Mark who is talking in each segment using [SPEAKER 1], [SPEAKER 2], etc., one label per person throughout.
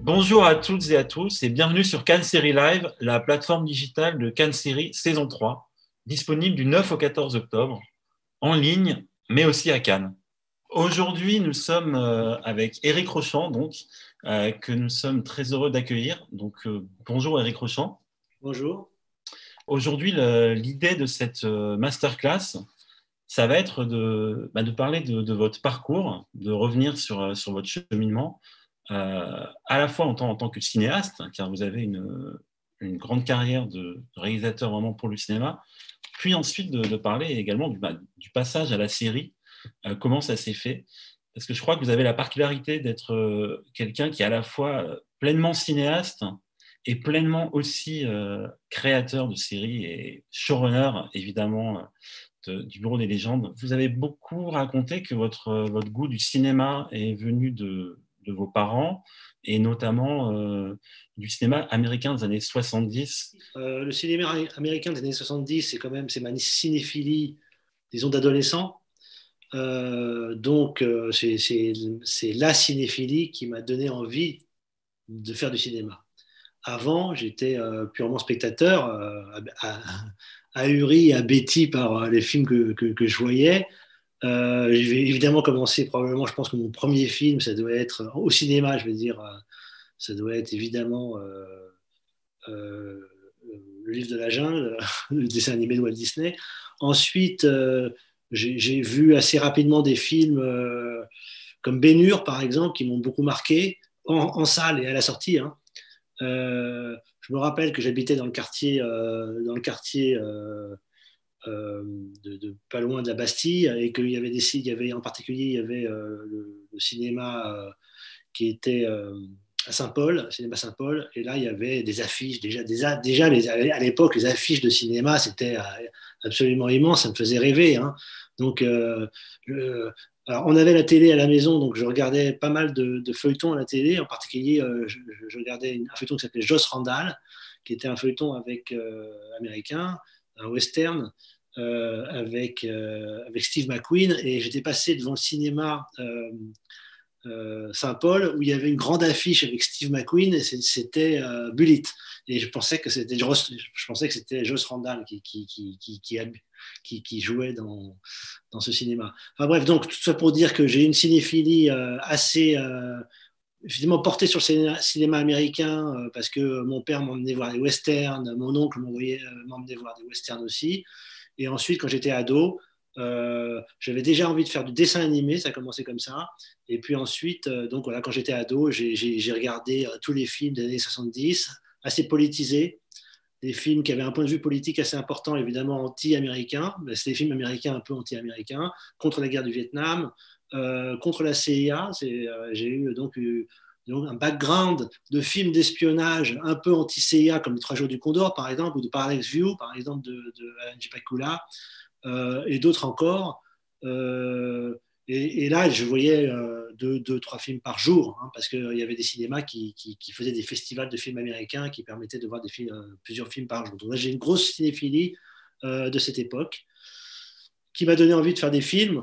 [SPEAKER 1] Bonjour à toutes et à tous et bienvenue sur Cannes Série Live, la plateforme digitale de Cannes Série saison 3, disponible du 9 au 14 octobre, en ligne, mais aussi à Cannes. Aujourd'hui, nous sommes avec Éric Rochant, que nous sommes très heureux d'accueillir. Bonjour Éric Rochant.
[SPEAKER 2] Bonjour.
[SPEAKER 1] Aujourd'hui, l'idée de cette masterclass, ça va être de parler de votre parcours, de revenir sur votre cheminement, à la fois en tant que cinéaste, car vous avez une grande carrière de réalisateur vraiment pour le cinéma, puis ensuite de parler également du passage à la série, comment ça s'est fait. Parce que je crois que vous avez la particularité d'être quelqu'un qui est à la fois pleinement cinéaste et pleinement aussi créateur de séries et showrunner, évidemment, du Bureau des légendes. Vous avez beaucoup raconté que votre goût du cinéma est venu de vos parents et notamment du cinéma américain des années 70.
[SPEAKER 2] Le cinéma américain des années 70, c'est ma cinéphilie, disons, d'adolescent. C'est la cinéphilie qui m'a donné envie de faire du cinéma. Avant, j'étais purement spectateur, ahuri, abéti par les films que je voyais. Je vais évidemment commencer probablement, je pense que mon premier film, ça doit être au cinéma, je veux dire, ça doit être évidemment euh, le livre de la jungle, le dessin animé de Walt Disney. Ensuite, j'ai vu assez rapidement des films comme Ben-Hur, par exemple, qui m'ont beaucoup marqué en salle et à la sortie. Hein. Je me rappelle que j'habitais dans le quartier pas loin de la Bastille et il y avait en particulier il y avait le cinéma qui était à Saint-Paul, cinéma Saint-Paul, et là il y avait des affiches, à l'époque les affiches de cinéma c'était absolument immense, ça me faisait rêver. Hein. Donc le- alors, on avait la télé à la maison, donc je regardais pas mal de feuilletons à la télé, en particulier je regardais un feuilleton qui s'appelait Joss Randall, qui était un feuilleton américain, un western, avec Steve McQueen, et j'étais passé devant le cinéma Saint-Paul, où il y avait une grande affiche avec Steve McQueen, et c'était Bullitt. Et je pensais que c'était Joss Randall qui jouait dans ce cinéma. Enfin bref, donc tout ça pour dire que j'ai une cinéphilie assez évidemment portée sur le cinéma américain, parce que mon père m'emmenait voir des westerns, mon oncle m'emmenait voir des westerns aussi. Et ensuite, quand j'étais ado, j'avais déjà envie de faire du dessin animé, ça a commencé comme ça. Et puis ensuite, donc voilà, quand j'étais ado, j'ai regardé tous les films des années 70, assez politisés, des films qui avaient un point de vue politique assez important, évidemment anti-américain. C'est des films américains un peu anti-américains, contre la guerre du Vietnam, contre la CIA. J'ai donc un background de films d'espionnage un peu anti-CIA, comme Les Trois Jours du Condor, par exemple, ou de Parallax View, par exemple, de Alan J. Pakula, et d'autres encore. Euh, et là, je voyais trois films par jour, hein, parce qu'il y avait des cinémas qui faisaient des festivals de films américains qui permettaient de voir plusieurs films par jour. Donc là, j'ai une grosse cinéphilie de cette époque qui m'a donné envie de faire des films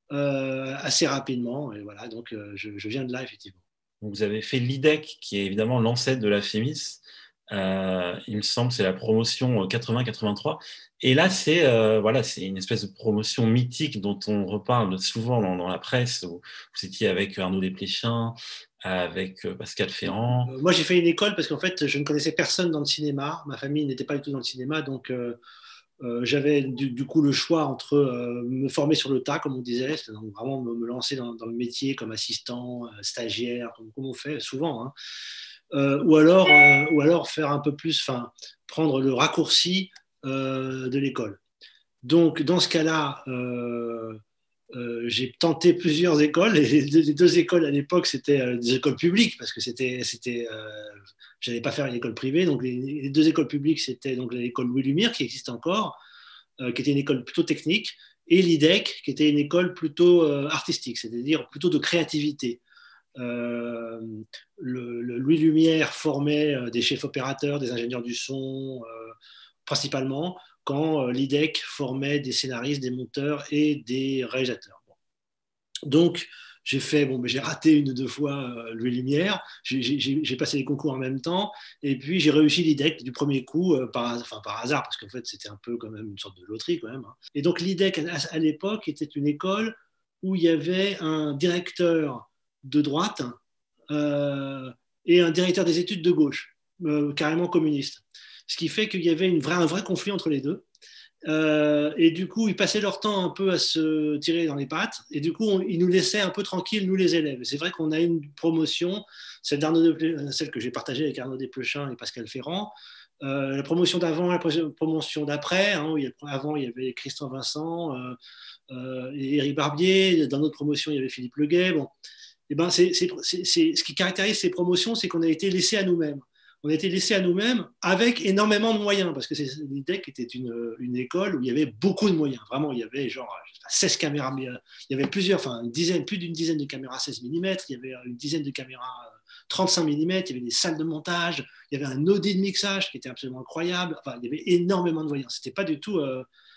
[SPEAKER 2] assez rapidement. Et voilà, donc je viens de là, effectivement.
[SPEAKER 1] Vous avez fait l'IDEC, qui est évidemment l'ancêtre de la FEMIS. Il me semble que c'est la promotion 80-83. Et là, c'est une espèce de promotion mythique dont on reparle souvent dans la presse, où vous étiez avec Arnaud Desplechin, avec Pascal Ferrand.
[SPEAKER 2] Moi, j'ai fait une école parce qu'en fait, je ne connaissais personne dans le cinéma. Ma famille n'était pas du tout dans le cinéma, donc j'avais du coup le choix entre me former sur le tas, comme on disait, c'est donc vraiment me lancer dans le métier comme assistant, stagiaire, comme on fait souvent, hein. Ou alors faire un peu plus, enfin, prendre le raccourci de l'école. Donc, dans ce cas-là, j'ai tenté plusieurs écoles. Et les deux écoles à l'époque, c'était des écoles publiques parce que j'allais pas faire une école privée. Donc, les deux écoles publiques, c'était donc l'école Louis Lumière qui existe encore, qui était une école plutôt technique, et l'IDEC qui était une école plutôt artistique, c'est-à-dire plutôt de créativité. Euh, le Louis Lumière formait des chefs opérateurs, des ingénieurs du son, principalement, quand l'IDEC formait des scénaristes, des monteurs et des réalisateurs. Bon. Donc, j'ai raté une ou deux fois le Lumière. J'ai passé les concours en même temps. Et puis, j'ai réussi l'IDEC du premier coup, par hasard, parce qu'en fait, c'était un peu quand même une sorte de loterie quand même, hein. Et donc, l'IDEC, à l'époque, était une école où il y avait un directeur de droite euh, et un directeur des études de gauche, carrément communiste. Ce qui fait qu'il y avait un vrai conflit entre les deux. Et du coup, ils passaient leur temps un peu à se tirer dans les pattes. Et du coup, ils nous laissaient un peu tranquilles, nous les élèves. C'est vrai qu'on a une promotion, celle que j'ai partagée avec Arnaud Desplechin et Pascal Ferrand. La promotion d'avant, la promotion d'après. Hein, avant, il y avait Christian Vincent et Éric Barbier. Dans notre promotion, il y avait Philippe Leguet. Bon. Et ben, ce qui caractérise ces promotions, c'est qu'on a été laissés à nous-mêmes. On a été laissés à nous-mêmes avec énormément de moyens, parce que l'IDEC était une école où il y avait beaucoup de moyens. Vraiment, il y avait genre 16 caméras, il y avait plus d'une dizaine de caméras 16 mm, il y avait une dizaine de caméras 35 mm, il y avait des salles de montage, il y avait un audit de mixage qui était absolument incroyable. Enfin, il y avait énormément de moyens. C'était pas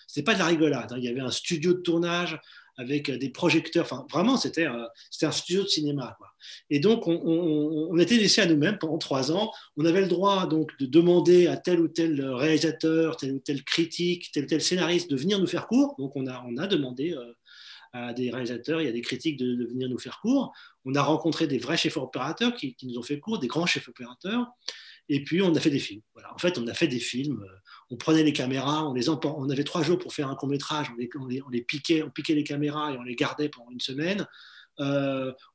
[SPEAKER 2] c'était pas de la rigolade, hein. Il y avait un studio de tournage avec des projecteurs. Enfin, vraiment, c'était un studio de cinéma, quoi. Et donc, on était laissés à nous-mêmes pendant 3 ans. On avait le droit donc de demander à tel ou tel réalisateur, tel ou tel critique, tel ou tel scénariste de venir nous faire cours. Donc, on a demandé à des réalisateurs et à des critiques de venir nous faire cours. On a rencontré des vrais chefs opérateurs qui nous ont fait cours, des grands chefs opérateurs. Et puis, on a fait des films. Voilà. En fait, on a fait des films. On prenait les caméras, on avait 3 jours pour faire un court-métrage. On piquait les caméras et on les gardait pendant une semaine. On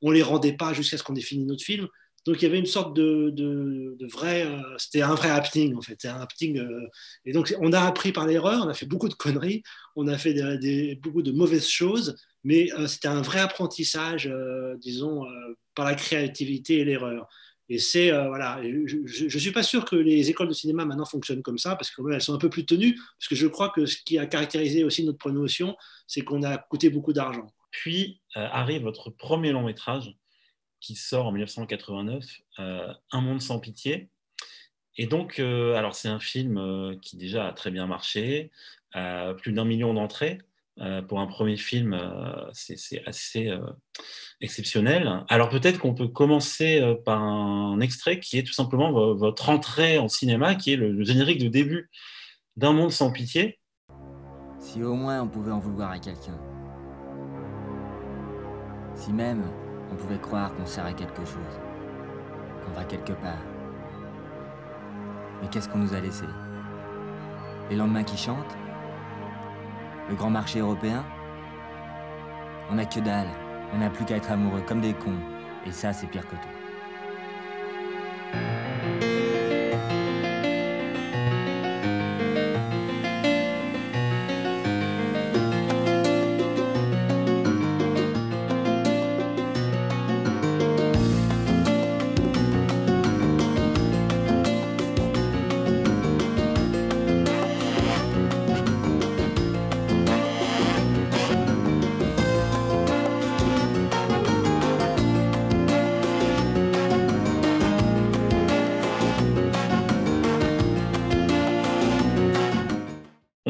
[SPEAKER 2] ne les rendait pas jusqu'à ce qu'on ait fini notre film. Donc, il y avait une sorte de vrai... c'était un vrai happening, en fait. C'était un happening, et donc, on a appris par l'erreur. On a fait beaucoup de conneries. On a fait beaucoup de mauvaises choses. Mais c'était un vrai apprentissage, disons, par la créativité et l'erreur. Et voilà, je ne suis pas sûr que les écoles de cinéma maintenant fonctionnent comme ça, parce qu'elles sont un peu plus tenues, parce que je crois que ce qui a caractérisé aussi notre promotion, c'est qu'on a coûté beaucoup d'argent.
[SPEAKER 1] Puis arrive votre premier long métrage qui sort en 1989, Un monde sans pitié. Et donc, alors c'est un film qui déjà a très bien marché, plus d'1 million d'entrées. Pour un premier film, c'est assez exceptionnel. Alors peut-être qu'on peut commencer par un extrait qui est tout simplement votre entrée en cinéma, qui est le générique de début d'Un monde sans pitié.
[SPEAKER 3] Si au moins on pouvait en vouloir à quelqu'un. Si même on pouvait croire qu'on sert à quelque chose, qu'on va quelque part. Mais qu'est-ce qu'on nous a laissé? Les lendemains qui chantent? Le grand marché européen? On n'a que dalle. On n'a plus qu'à être amoureux comme des cons. Et ça, c'est pire que tout.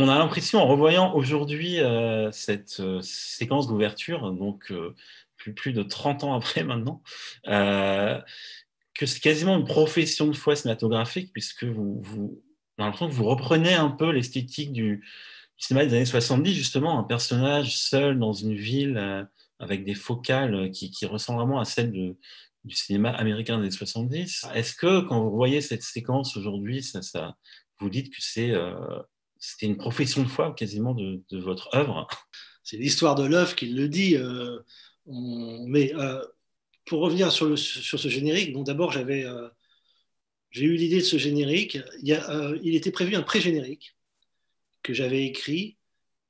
[SPEAKER 1] On a l'impression, en revoyant aujourd'hui cette séquence d'ouverture, donc plus de 30 ans après maintenant, que c'est quasiment une profession de foi cinématographique, puisque on a l'impression que vous reprenez un peu l'esthétique du cinéma des années 70, justement, un personnage seul dans une ville avec des focales qui ressemblent vraiment à celles du cinéma américain des années 70. Est-ce que quand vous voyez cette séquence aujourd'hui, vous dites que c'était une profession de foi quasiment de votre œuvre?
[SPEAKER 2] C'est l'histoire de l'œuvre qui le dit. Mais pour revenir sur ce générique, donc d'abord j'ai eu l'idée de ce générique. Il était prévu un pré-générique que j'avais écrit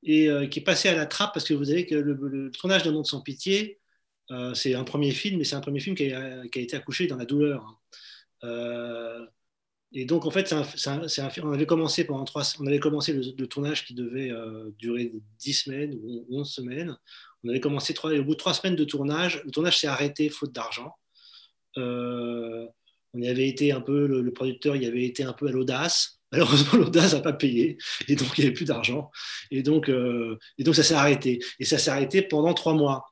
[SPEAKER 2] et qui est passé à la trappe parce que vous savez que le tournage d'Un monde sans pitié, c'est un premier film, mais c'est un premier film qui a été accouché dans la douleur, hein. Et donc, en fait, on avait commencé on avait commencé le tournage qui devait durer 10 semaines ou 11 semaines. On avait commencé et au bout de 3 semaines de tournage, le tournage s'est arrêté faute d'argent. On y avait été un peu, le producteur y avait été un peu à l'audace. Malheureusement, l'audace n'a pas payé et donc il n'y avait plus d'argent. Et donc ça s'est arrêté. Et ça s'est arrêté pendant 3 mois.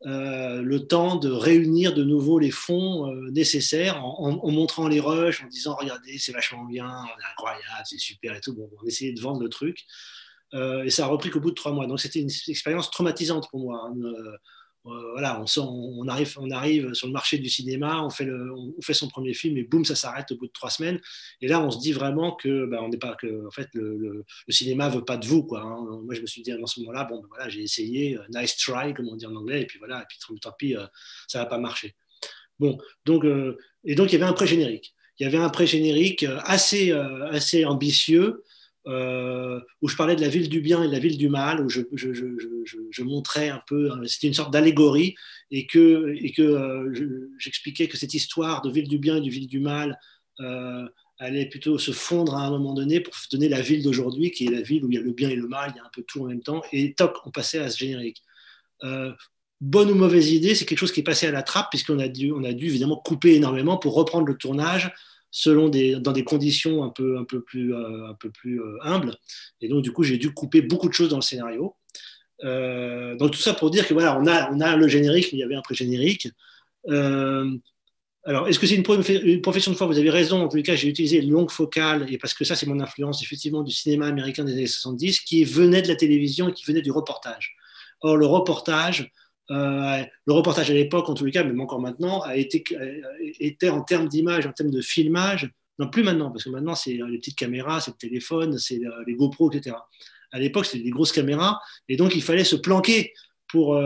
[SPEAKER 2] le temps de réunir de nouveau les fonds nécessaires en montrant les rushs, en disant regardez, c'est vachement bien, c'est incroyable, c'est super et tout. Bon, on essayait de vendre le truc. Et ça a repris qu'au bout de 3 mois. Donc c'était une expérience traumatisante pour moi. Voilà, on arrive sur le marché du cinéma, on fait son premier film et boum, ça s'arrête au bout de 3 semaines. Et là, on se dit vraiment que, on n'est pas que, en fait, le cinéma veut pas de vous, quoi. Hein. Moi, je me suis dit dans ce moment-là, bon, voilà, j'ai essayé, nice try, comme on dit en anglais, et puis voilà, et puis tant pis, ça va pas marcher. Bon, donc, et donc il y avait un pré-générique. Il y avait un pré-générique assez ambitieux où je parlais de la ville du bien et de la ville du mal, où je montrais un peu, c'était une sorte d'allégorie, et que j'expliquais que cette histoire de ville du bien et de ville du mal allait plutôt se fondre à un moment donné pour donner la ville d'aujourd'hui, qui est la ville où il y a le bien et le mal, il y a un peu tout en même temps, et toc, on passait à ce générique. Bonne ou mauvaise idée, c'est quelque chose qui est passé à la trappe, puisqu'on a dû évidemment couper énormément pour reprendre le tournage dans des conditions un peu plus humbles. Et donc, du coup, j'ai dû couper beaucoup de choses dans le scénario. Donc, tout ça pour dire que voilà, on a le générique, mais il y avait un pré-générique. Alors, est-ce que c'est une profession de foi? Vous avez raison. En tous les cas, j'ai utilisé une longue focale, et parce que ça, c'est mon influence, effectivement, du cinéma américain des années 70, qui venait de la télévision et qui venait du reportage. Or, le reportage à l'époque, en tous les cas, même encore maintenant, était en termes d'image, en termes de filmage, non plus maintenant, parce que maintenant, c'est les petites caméras, c'est le téléphone, c'est les GoPro, etc. À l'époque, c'était des grosses caméras, et donc il fallait se planquer pour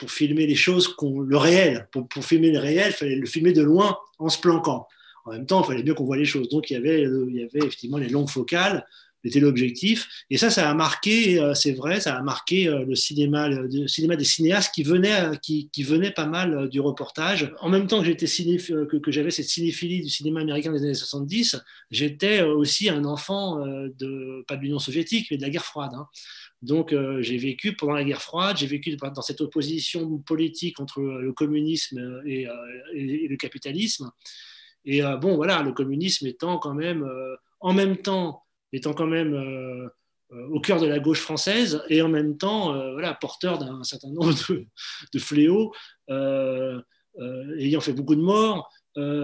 [SPEAKER 2] filmer les choses, le réel. Pour filmer le réel, il fallait le filmer de loin en se planquant. En même temps, il fallait bien qu'on voit les choses. Donc, il y avait effectivement les longues focales, c'était l'objectif. Et ça a marqué, c'est vrai, ça a marqué le cinéma des cinéastes qui venaient pas mal du reportage. En même temps que que j'avais cette cinéphilie du cinéma américain des années 70, j'étais aussi un enfant pas de l'Union soviétique, mais de la guerre froide. Hein. Donc, j'ai vécu pendant la guerre froide, j'ai vécu dans cette opposition politique entre le communisme et le capitalisme. Et bon, voilà, le communisme étant quand même, en même temps, étant quand même au cœur de la gauche française et en même temps, voilà, porteur d'un certain nombre de fléaux, ayant fait beaucoup de morts.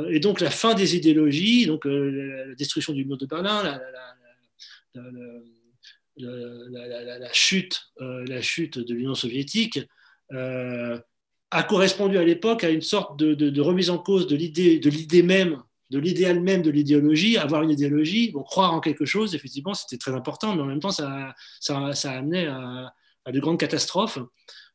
[SPEAKER 2] Et donc, la fin des idéologies, donc la destruction du mur de Berlin, la chute de l'Union soviétique a correspondu à l'époque à une sorte de remise en cause de l'idée même, de l'idéal même de l'idéologie. Avoir une idéologie, bon, croire en quelque chose, effectivement, c'était très important, mais en même temps, ça amenait à de grandes catastrophes.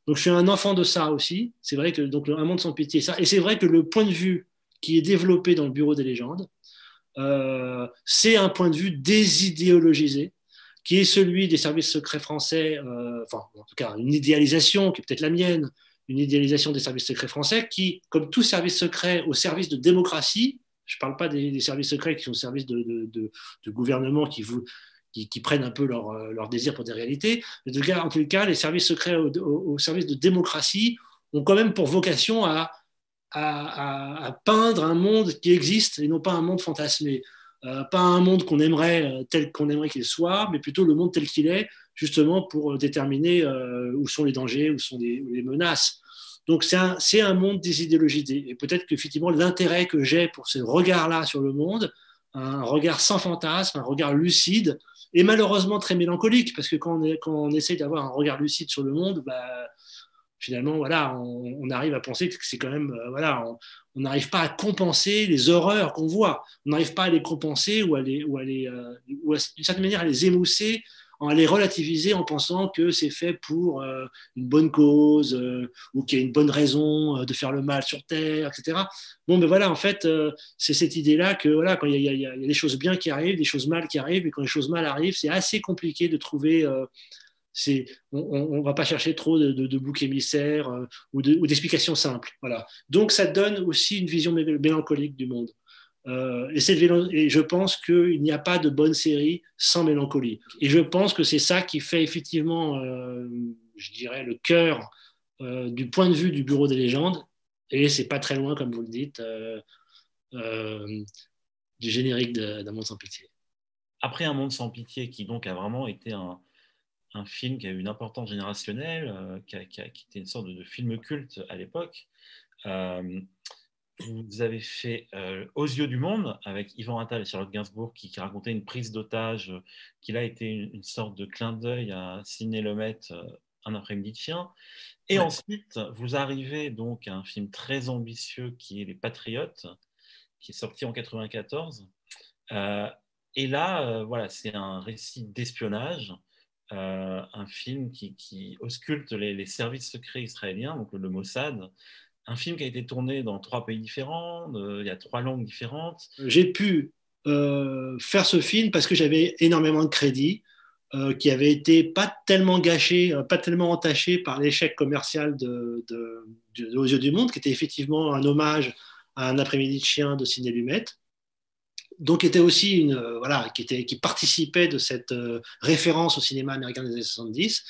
[SPEAKER 2] Donc, je suis un enfant de ça aussi. C'est vrai que donc Un monde sans pitié, ça. Et c'est vrai que le point de vue qui est développé dans le Bureau des légendes, c'est un point de vue désidéologisé, qui est celui des services secrets français, enfin, en tout cas, une idéalisation qui est peut-être la mienne, une idéalisation des services secrets français qui, comme tout service secret au service de démocratie, je ne parle pas des services secrets qui sont au service de gouvernement qui prennent un peu leur désir pour des réalités, mais en tout cas, les services secrets au service de démocratie ont quand même pour vocation à peindre un monde qui existe et non pas un monde fantasmé. Pas un monde tel qu'on aimerait qu'il soit, mais plutôt le monde tel qu'il est, justement pour déterminer où sont les dangers, où sont les menaces. Donc c'est un monde désidéologisé. Et peut-être qu'effectivement, l'intérêt que j'ai pour ce regard-là sur le monde, un regard sans fantasme, un regard lucide, et malheureusement très mélancolique, parce que quand on essaye d'avoir un regard lucide sur le monde, finalement, voilà, on arrive à penser que c'est quand même, voilà, on n'arrive pas à compenser les horreurs qu'on voit. On n'arrive pas à les compenser ou d'une certaine manière, à les émousser, à les relativiser en pensant que c'est fait pour une bonne cause ou qu'il y a une bonne raison de faire le mal sur Terre, etc. Bon, ben voilà, en fait, c'est cette idée-là que voilà, quand il y a des choses bien qui arrivent, des choses mal qui arrivent, et quand les choses mal arrivent, c'est assez compliqué de trouver on ne va pas chercher trop de boucs émissaires ou d'explications simples. Voilà. Donc, ça donne aussi une vision mélancolique du monde. Et je pense qu'il n'y a pas de bonne série sans mélancolie. Et je pense que c'est ça qui fait effectivement, je dirais, le cœur du point de vue du Bureau des légendes. Et c'est pas très loin, comme vous le dites, du générique d'Un monde sans pitié.
[SPEAKER 1] Après Un monde sans pitié, qui donc a vraiment été un film qui a eu une importance générationnelle, qui était une sorte de film culte à l'époque. Vous avez fait Aux yeux du monde avec Yvan Attal et Charlotte Gainsbourg qui racontait une prise d'otage qui là était une sorte de clin d'œil à Sidney Lumet, Un après-midi de chien. Et
[SPEAKER 2] Ouais.
[SPEAKER 1] ensuite, vous arrivez donc à un film très ambitieux qui est Les Patriotes, qui est sorti en 94. Et là, voilà, c'est un récit d'espionnage, un film qui ausculte les services secrets israéliens, donc le Mossad. Un film qui a été tourné dans 3 pays différents, il y a 3 langues différentes.
[SPEAKER 2] J'ai pu faire ce film parce que j'avais énormément de crédits qui avaient été pas tellement gâchés, pas tellement entachés par l'échec commercial Aux yeux du monde, qui était effectivement un hommage à Un après-midi de chien de Sidney Lumet. Donc, était aussi voilà, qui participait de cette référence au cinéma américain des années 70.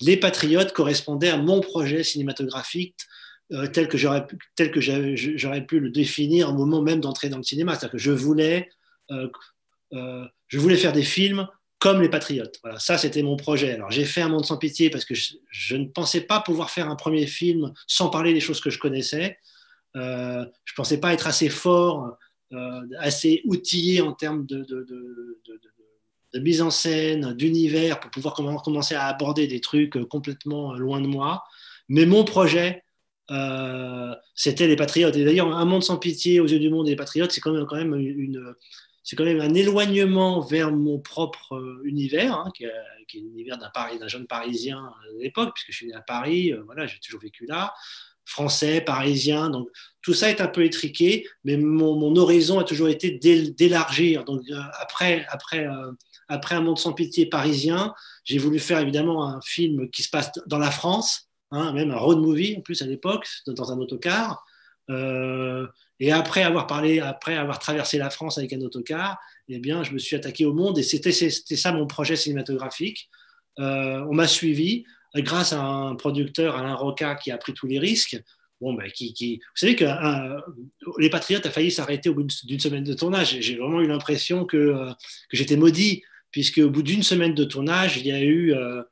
[SPEAKER 2] Les Patriotes correspondaient à mon projet cinématographique tel que j'aurais pu le définir au moment même d'entrer dans le cinéma. C'est-à-dire que je voulais faire des films comme Les Patriotes. Voilà, ça, c'était mon projet. Alors, j'ai fait Un monde sans pitié parce que je ne pensais pas pouvoir faire un premier film sans parler des choses que je connaissais. Je ne pensais pas être assez fort, assez outillé en termes de mise en scène, d'univers, pour pouvoir commencer à aborder des trucs complètement loin de moi. Mais mon projet, c'était Les Patriotes. Et d'ailleurs, Un monde sans pitié, Aux yeux du monde et Les Patriotes, c'est quand même un éloignement vers mon propre univers, hein, qui est l'univers d'un jeune Parisien à l'époque, puisque je suis né à Paris, voilà, j'ai toujours vécu là, français, parisien, donc tout ça est un peu étriqué, mais mon horizon a toujours été d'élargir. Donc après Un monde sans pitié parisien, j'ai voulu faire évidemment un film qui se passe dans la France, hein, même un road movie en plus à l'époque, dans un autocar. Et après avoir traversé la France avec un autocar, eh bien, je me suis attaqué au monde et c'était ça mon projet cinématographique. On m'a suivi grâce à un producteur, Alain Roca, qui a pris tous les risques. Bon, ben, vous savez que Les Patriotes a failli s'arrêter au bout d'une semaine de tournage. J'ai vraiment eu l'impression que j'étais maudit, puisque au bout d'une semaine de tournage, il y a eu un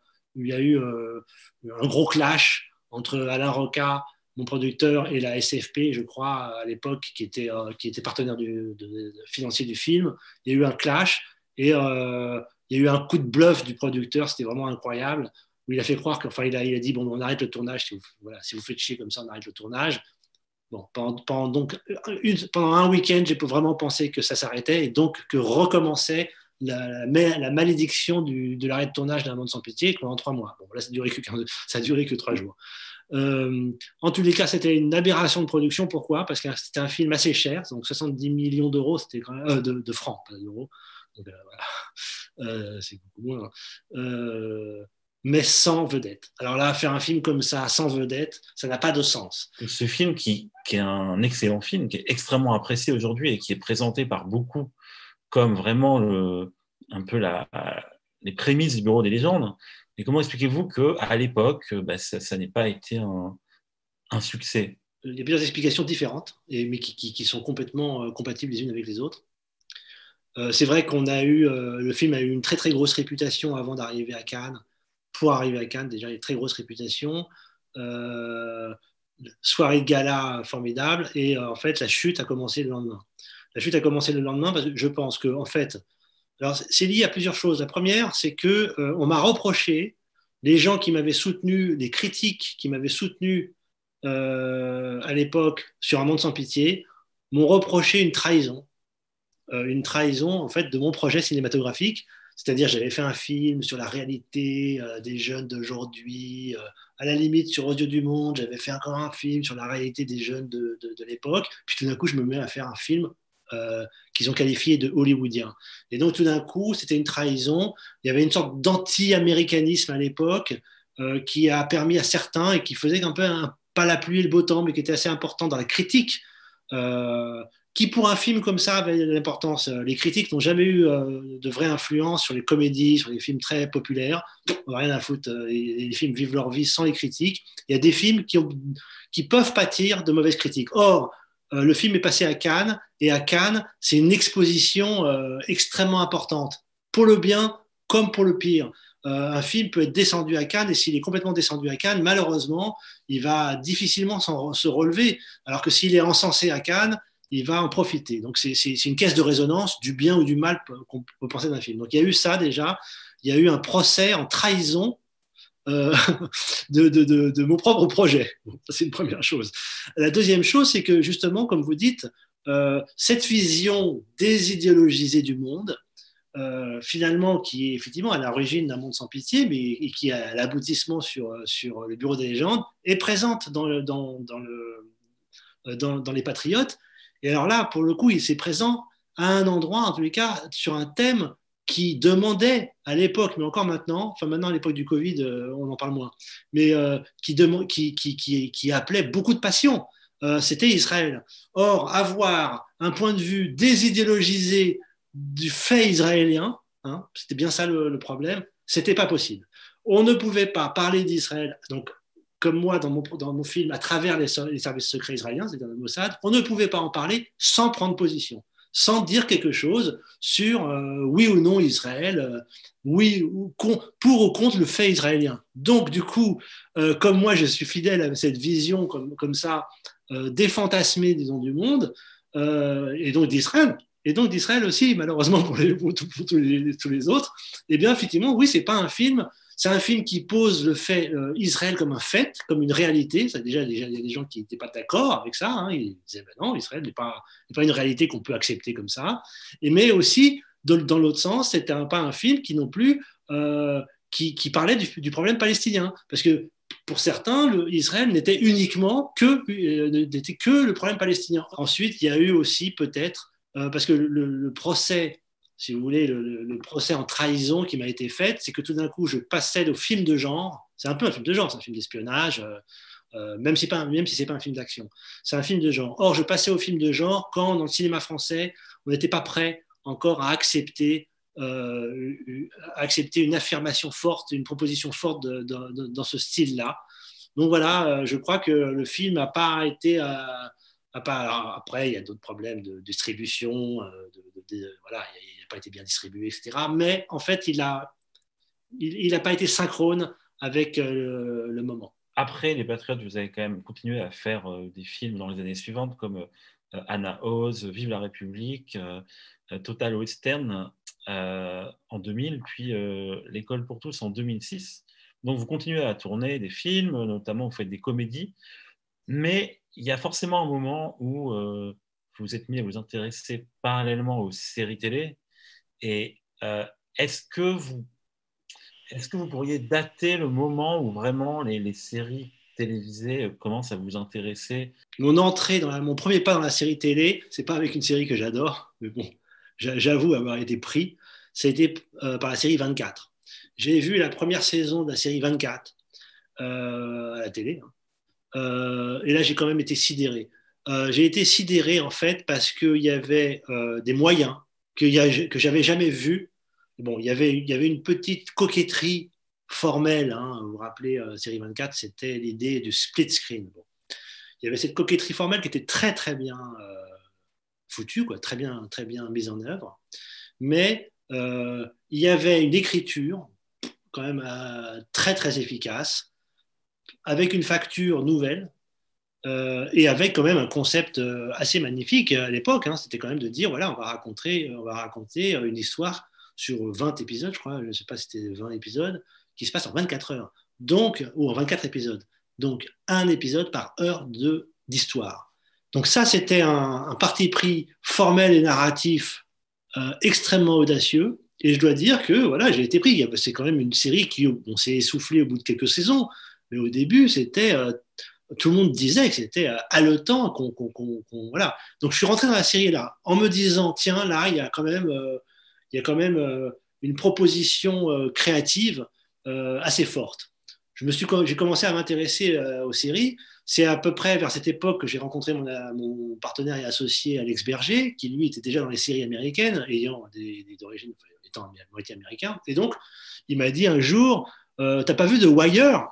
[SPEAKER 2] gros clash entre Alain Roca, mon producteur, et la SFP, je crois, à l'époque, qui était partenaire financier du film. Il y a eu un clash et il y a eu un coup de bluff du producteur, c'était vraiment incroyable, où il a fait croire il a dit, bon, on arrête le tournage, si vous faites chier comme ça, on arrête le tournage. Bon, pendant un week-end, j'ai vraiment pensé que ça s'arrêtait et donc que recommençait la malédiction de l'arrêt de tournage d'Un monde sans pitié pendant 3 mois. Bon, là, ça a duré que 3 jours. En tous les cas, c'était une aberration de production. Pourquoi ? Parce que c'était un film assez cher, donc 70 millions d'euros, c'était quand même, de francs, pas d'euros. Donc, voilà. C'est beaucoup moins. Mais sans vedette. Alors là, faire un film comme ça, sans vedette, ça n'a pas de sens.
[SPEAKER 1] Ce film qui est un excellent film, qui est extrêmement apprécié aujourd'hui et qui est présenté par beaucoup comme vraiment un peu les prémices du Bureau des légendes. Et comment expliquez-vous qu'à l'époque, ça n'ait pas été un succès ?
[SPEAKER 2] Il y a plusieurs explications différentes, mais qui sont complètement compatibles les unes avec les autres. C'est vrai le film a eu une très très grosse réputation avant d'arriver à Cannes. Pour arriver à Cannes, déjà, il y a une très grosse réputation. Soirée de gala formidable. Et en fait, la chute a commencé le lendemain. La chute a commencé le lendemain parce que je pense que, en fait, alors c'est lié à plusieurs choses. La première, c'est que on m'a reproché, les gens qui m'avaient soutenu, les critiques qui m'avaient soutenu à l'époque sur Un monde sans pitié, m'ont reproché une trahison en fait de mon projet cinématographique. C'est-à-dire, j'avais fait un film sur la réalité des jeunes d'aujourd'hui, à la limite sur Aux yeux du monde, j'avais fait encore un film sur la réalité des jeunes de l'époque. Puis tout d'un coup, je me mets à faire un film qu'ils ont qualifié de hollywoodien. Et donc, tout d'un coup, c'était une trahison. Il y avait une sorte d'anti-américanisme à l'époque qui a permis à certains et qui faisait un peu pas la pluie et le beau temps, mais qui était assez important dans la critique. Qui pour un film comme ça avait de l'importance. Les critiques n'ont jamais eu de vraie influence sur les comédies, sur les films très populaires. On n'a rien à foutre. Les films vivent leur vie sans les critiques. Il y a des films qui peuvent pâtir de mauvaises critiques. Or, le film est passé à Cannes, et à Cannes, c'est une exposition extrêmement importante, pour le bien comme pour le pire. un film peut être descendu à Cannes, et s'il est complètement descendu à Cannes, malheureusement, il va difficilement se relever, alors que s'il est encensé à Cannes, il va en profiter. Donc c'est une caisse de résonance du bien ou du mal qu'on peut penser d'un film. Donc il y a eu ça déjà, il y a eu un procès en trahison euh, de mon propre projet. Bon, ça, c'est une première chose. La deuxième chose, c'est que justement, comme vous dites, cette vision désidéologisée du monde, finalement, qui est effectivement à l'origine d'un monde sans pitié, mais et qui a l'aboutissement sur le bureau des légendes, est présente dans les Patriotes. Et alors là, pour le coup, il s'est présent à un endroit, en tous les cas, sur un thème qui demandait à l'époque, mais encore maintenant, enfin maintenant à l'époque du Covid, on en parle moins, mais qui appelait beaucoup de passion. C'était Israël. Or, avoir un point de vue désidéologisé du fait israélien, hein, c'était bien ça le problème, c'était pas possible. On ne pouvait pas parler d'Israël, donc comme moi dans mon film, à travers les services secrets israéliens, c'est-à-dire le Mossad, on ne pouvait pas en parler sans prendre position, sans dire quelque chose sur oui ou non Israël, oui ou pour ou contre le fait israélien. Donc, du coup, comme moi, je suis fidèle à cette vision comme ça, défantasmée, disons, du monde, et donc d'Israël, aussi, malheureusement pour tous les autres, eh bien, effectivement, oui, c'est pas un film. C'est un film qui pose le fait Israël comme un fait, comme une réalité. Ça, déjà, il y a des gens qui n'étaient pas d'accord avec ça. Hein. Ils disaient, ben non, Israël n'est pas une réalité qu'on peut accepter comme ça. Mais aussi, dans l'autre sens, c'était pas un film qui non plus qui parlait du problème palestinien. Parce que pour certains, Israël n'était n'était que le problème palestinien. Ensuite, il y a eu aussi peut-être, parce que le procès, si vous voulez, le procès en trahison qui m'a été fait, c'est que tout d'un coup, je passais au film de genre. C'est un peu un film de genre, c'est un film d'espionnage, même si c'est pas un film d'action. C'est un film de genre. Or, je passais au film de genre quand, dans le cinéma français, on n'était pas prêt encore à accepter une affirmation forte, une proposition forte dans ce style-là. Donc voilà, je crois que le film n'a pas été... alors après, il y a d'autres problèmes de distribution, voilà, il n'a pas été bien distribué, etc. Mais en fait, il n'a pas été synchrone avec le moment.
[SPEAKER 1] Après les Patriotes, vous avez quand même continué à faire des films dans les années suivantes, comme Anna Oz, Vive la République, Total Western en 2000, puis L'école pour tous en 2006. Donc vous continuez à tourner des films, notamment vous faites des comédies, mais il y a forcément un moment où vous vous êtes mis à vous intéresser parallèlement aux séries télé. Et est-ce que vous pourriez dater le moment où vraiment les séries télévisées commencent à vous intéresser?
[SPEAKER 2] Mon premier pas dans la série télé, c'est pas avec une série que j'adore, mais bon, j'avoue avoir été pris, ça a été par la série 24. J'ai vu la première saison de la série 24 à la télé, hein. Et là, j'ai quand même été sidéré. J'ai été sidéré, en fait, parce qu'il y avait des moyens que j'avais jamais vus. Bon, il y avait une petite coquetterie formelle, hein, vous vous rappelez, série 24, c'était l'idée du split screen. Bon. Il y avait cette coquetterie formelle qui était très, très bien foutue, quoi, très bien mise en œuvre. Mais il y avait une écriture quand même très, très efficace, avec une facture nouvelle et avec quand même un concept assez magnifique à l'époque. Hein, c'était quand même de dire, voilà, on va raconter une histoire sur 20 épisodes, je crois, je ne sais pas si c'était 20 épisodes, qui se passe en 24 heures, donc, ou en 24 épisodes. Donc, un épisode par heure d'histoire. Donc ça, c'était un parti pris formel et narratif extrêmement audacieux. Et je dois dire que voilà, j'ai été pris. C'est quand même une série on s'est essoufflé au bout de quelques saisons. Mais au début, c'était tout le monde disait que c'était haletant. Voilà. Donc je suis rentré dans la série là, en me disant tiens, là, il y a quand même une proposition créative assez forte. J'ai commencé à m'intéresser aux séries. C'est à peu près vers cette époque que j'ai rencontré mon partenaire et associé Alex Berger, qui lui était déjà dans les séries américaines, ayant des origines, étant moitié américain. Et donc, il m'a dit un jour, t'as pas vu The Wire?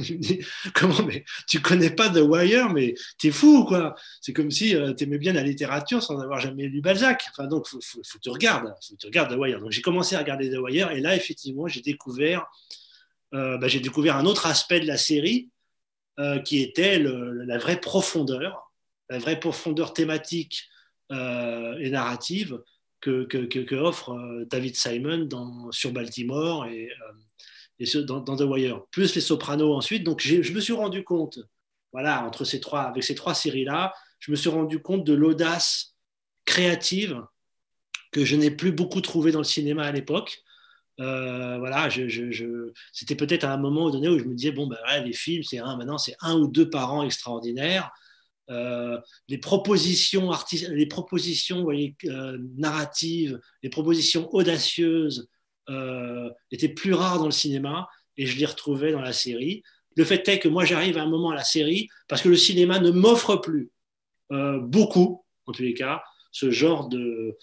[SPEAKER 2] Je me dis, comment, mais tu connais pas The Wire, mais t'es fou, quoi. C'est comme si tu aimais bien la littérature sans avoir jamais lu Balzac. Enfin, donc, faut que tu regardes, The Wire. Donc, j'ai commencé à regarder The Wire, et là, effectivement, j'ai découvert un autre aspect de la série qui était la vraie profondeur thématique et narrative que offre David Simon sur Baltimore et dans The Wire, plus les Sopranos ensuite. Donc je me suis rendu compte, voilà, avec ces trois séries-là, je me suis rendu compte de l'audace créative que je n'ai plus beaucoup trouvé dans le cinéma à l'époque. Voilà, c'était peut-être à un moment donné où je me disais, bon, ben, ouais, les films, maintenant, c'est un ou deux par an extraordinaires. Les propositions vous voyez, narratives, les propositions audacieuses étaient plus rares dans le cinéma, et je les retrouvais dans la série. Le fait est que moi, j'arrive à un moment à la série parce que le cinéma ne m'offre plus beaucoup, en tous les cas, ce genre de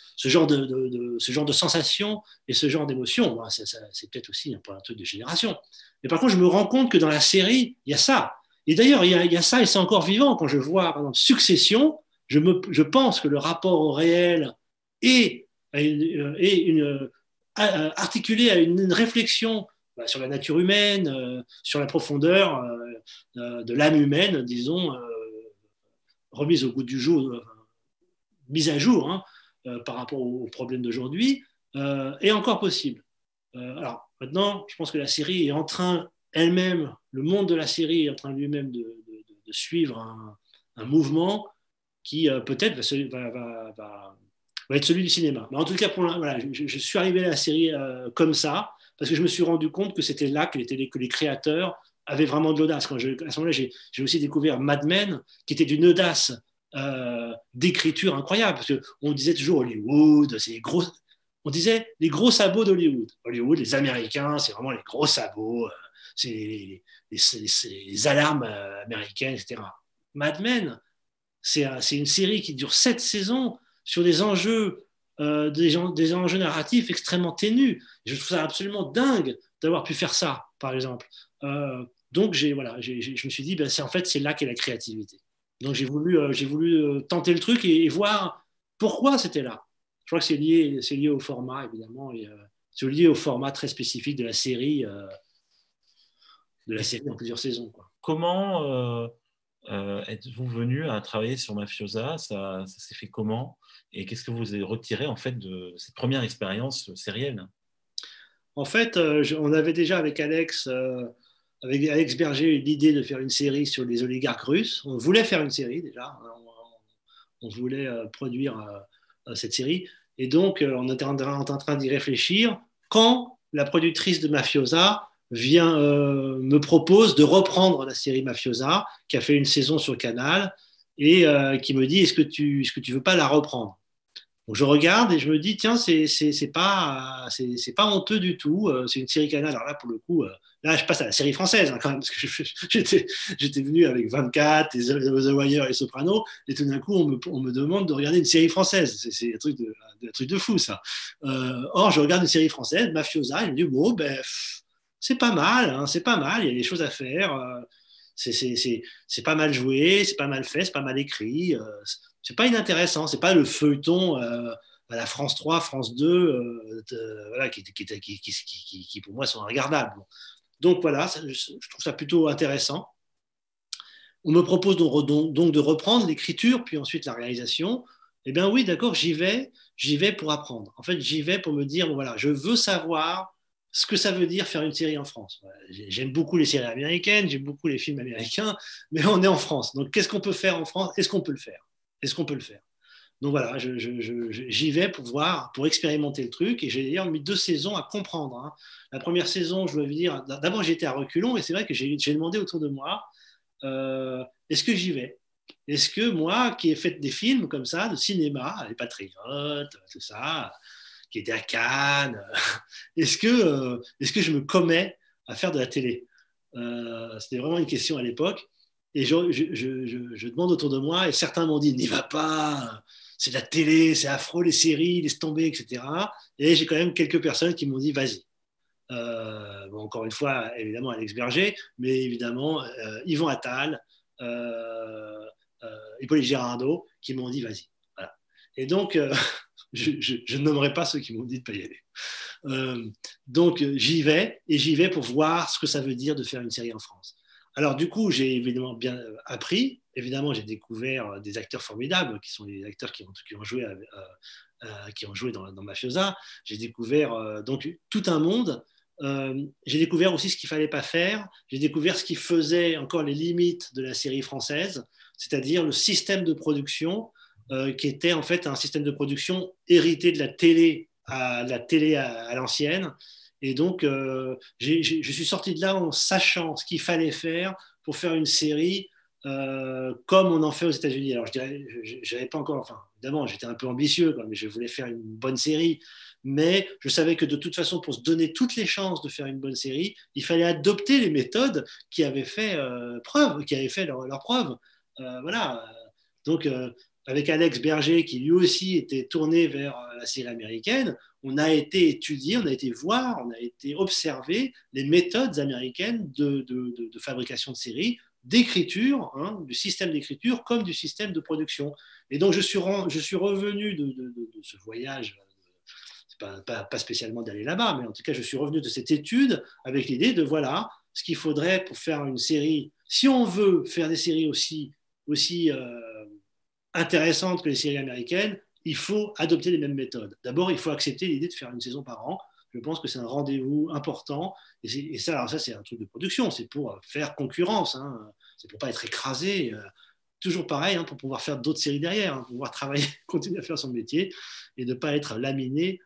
[SPEAKER 2] sensation et ce genre d'émotion. Bon, c'est peut-être aussi un peu un truc de génération. Mais par contre, je me rends compte que dans la série, il y a ça. Et d'ailleurs, il y a ça, et c'est encore vivant. Quand je vois, par exemple, Succession, je pense que le rapport au réel est articulé à une réflexion sur la nature humaine, sur la profondeur de l'âme humaine, disons, remise au goût du jour, mise à jour, hein, par rapport aux problèmes d'aujourd'hui, est encore possible. Alors maintenant, je pense que la série est en train elle-même, le monde de la série est en train lui-même de suivre un mouvement qui peut-être va être celui du cinéma. Mais en tout cas, voilà, je suis arrivé à la série comme ça, parce que je me suis rendu compte que c'était là que les créateurs avaient vraiment de l'audace. À ce moment-là, j'ai aussi découvert Mad Men, qui était d'une audace d'écriture incroyable, parce qu'on disait toujours Hollywood, c'est les gros... On disait les gros sabots d'Hollywood. Hollywood, les Américains, c'est vraiment les gros sabots, c'est les alarmes américaines, etc. Mad Men, c'est une série qui dure 7 saisons sur des enjeux narratifs extrêmement ténus. Je trouve ça absolument dingue d'avoir pu faire ça, par exemple. Donc, je me suis dit, ben, c'est là qu'est la créativité. Donc, j'ai voulu tenter le truc et voir pourquoi c'était là. Je crois que c'est lié au format, évidemment, et c'est lié au format très spécifique de la série en plusieurs saisons, quoi.
[SPEAKER 1] Comment êtes-vous venu à travailler sur Mafiosa? Ça s'est fait comment? Et qu'est-ce que vous avez retiré en fait de cette première expérience sérielle?
[SPEAKER 2] En fait, on avait déjà avec Alex Berger eu l'idée de faire une série sur les oligarques russes. On voulait faire une série déjà. On voulait produire cette série. Et donc, on était en train d'y réfléchir quand la productrice de Mafiosa me propose de reprendre la série Mafiosa, qui a fait une saison sur Canal, et qui me dit, est-ce que tu veux pas la reprendre? Donc je regarde et je me dis, tiens, c'est pas honteux du tout. C'est une série Canal. Alors là, pour le coup, là, je passe à la série française, hein, quand même, parce que j'étais venu avec 24, The Wire et Soprano, et tout d'un coup, on me demande de regarder une série française. C'est un truc de fou, ça. Or, je regarde une série française, Mafiosa, et je me dis, bon, ben, c'est pas mal, hein, c'est pas mal, il y a des choses à faire. C'est pas mal joué, c'est pas mal fait, c'est pas mal écrit. C'est pas inintéressant, c'est pas le feuilleton à la France 3, France 2, voilà, qui pour moi sont regardables. Donc voilà, je trouve ça plutôt intéressant. On me propose donc de reprendre l'écriture, puis ensuite la réalisation. Eh bien oui, d'accord, j'y vais pour apprendre. En fait, j'y vais pour me dire, bon, voilà, je veux savoir ce que ça veut dire faire une série en France. J'aime beaucoup les séries américaines, j'aime beaucoup les films américains, mais on est en France. Donc qu'est-ce qu'on peut faire en France? Est-ce qu'on peut le faire? Donc voilà, j'y vais pour expérimenter le truc, et j'ai d'ailleurs mis 2 saisons à comprendre, hein. La première saison, je dois vous dire, d'abord j'étais à reculons, et c'est vrai que j'ai demandé autour de moi, est-ce que j'y vais? Est-ce que moi, qui ai fait des films comme ça, de cinéma, Les Patriotes, tout ça, qui était à Cannes, est-ce que je me commets à faire de la télé? C'était vraiment une question à l'époque. Et je demande autour de moi, et certains m'ont dit, n'y va pas, c'est de la télé, c'est affreux les séries, laisse tomber, etc. Et j'ai quand même quelques personnes qui m'ont dit, vas-y. Bon, encore une fois, évidemment, Alex Berger, mais évidemment, Yvan Attal, Hippolyte Girardot, qui m'ont dit vas-y. Voilà. Et donc, je ne nommerai pas ceux qui m'ont dit de ne pas y aller. Donc, j'y vais pour voir ce que ça veut dire de faire une série en France. Alors, du coup, j'ai évidemment bien appris. Évidemment, j'ai découvert des acteurs formidables, qui sont les acteurs qui ont joué dans Mafiosa. J'ai découvert donc tout un monde. J'ai découvert aussi ce qu'il ne fallait pas faire. J'ai découvert ce qui faisait encore les limites de la série française, c'est-à-dire le système de production, qui était en fait un système de production hérité de la télé à l'ancienne. Et donc, je suis sorti de là en sachant ce qu'il fallait faire pour faire une série comme on en fait aux États-Unis. Alors, je dirais, je n'avais pas encore, enfin, évidemment, j'étais un peu ambitieux, mais je voulais faire une bonne série. Mais je savais que de toute façon, pour se donner toutes les chances de faire une bonne série, il fallait adopter les méthodes qui avaient fait preuve, qui avaient fait leur preuve. Voilà. Donc, avec Alex Berger, qui lui aussi était tourné vers la série américaine, on a été étudier, on a été voir, on a été observer les méthodes américaines de fabrication de séries, d'écriture, du système d'écriture comme du système de production. Et donc, je suis revenu de ce voyage, pas spécialement d'aller là-bas, mais en tout cas, je suis revenu de cette étude avec l'idée de voilà ce qu'il faudrait pour faire une série. Si on veut faire des séries aussi intéressantes que les séries américaines, il faut adopter les mêmes méthodes. D'abord, il faut accepter l'idée de faire une saison par an. Je pense que c'est un rendez-vous important. Et ça, alors ça, c'est un truc de production. C'est pour faire concurrence. C'est pour pas être écrasé. Toujours pareil, pour pouvoir faire d'autres séries derrière, pour pouvoir travailler, continuer à faire son métier et ne pas être laminé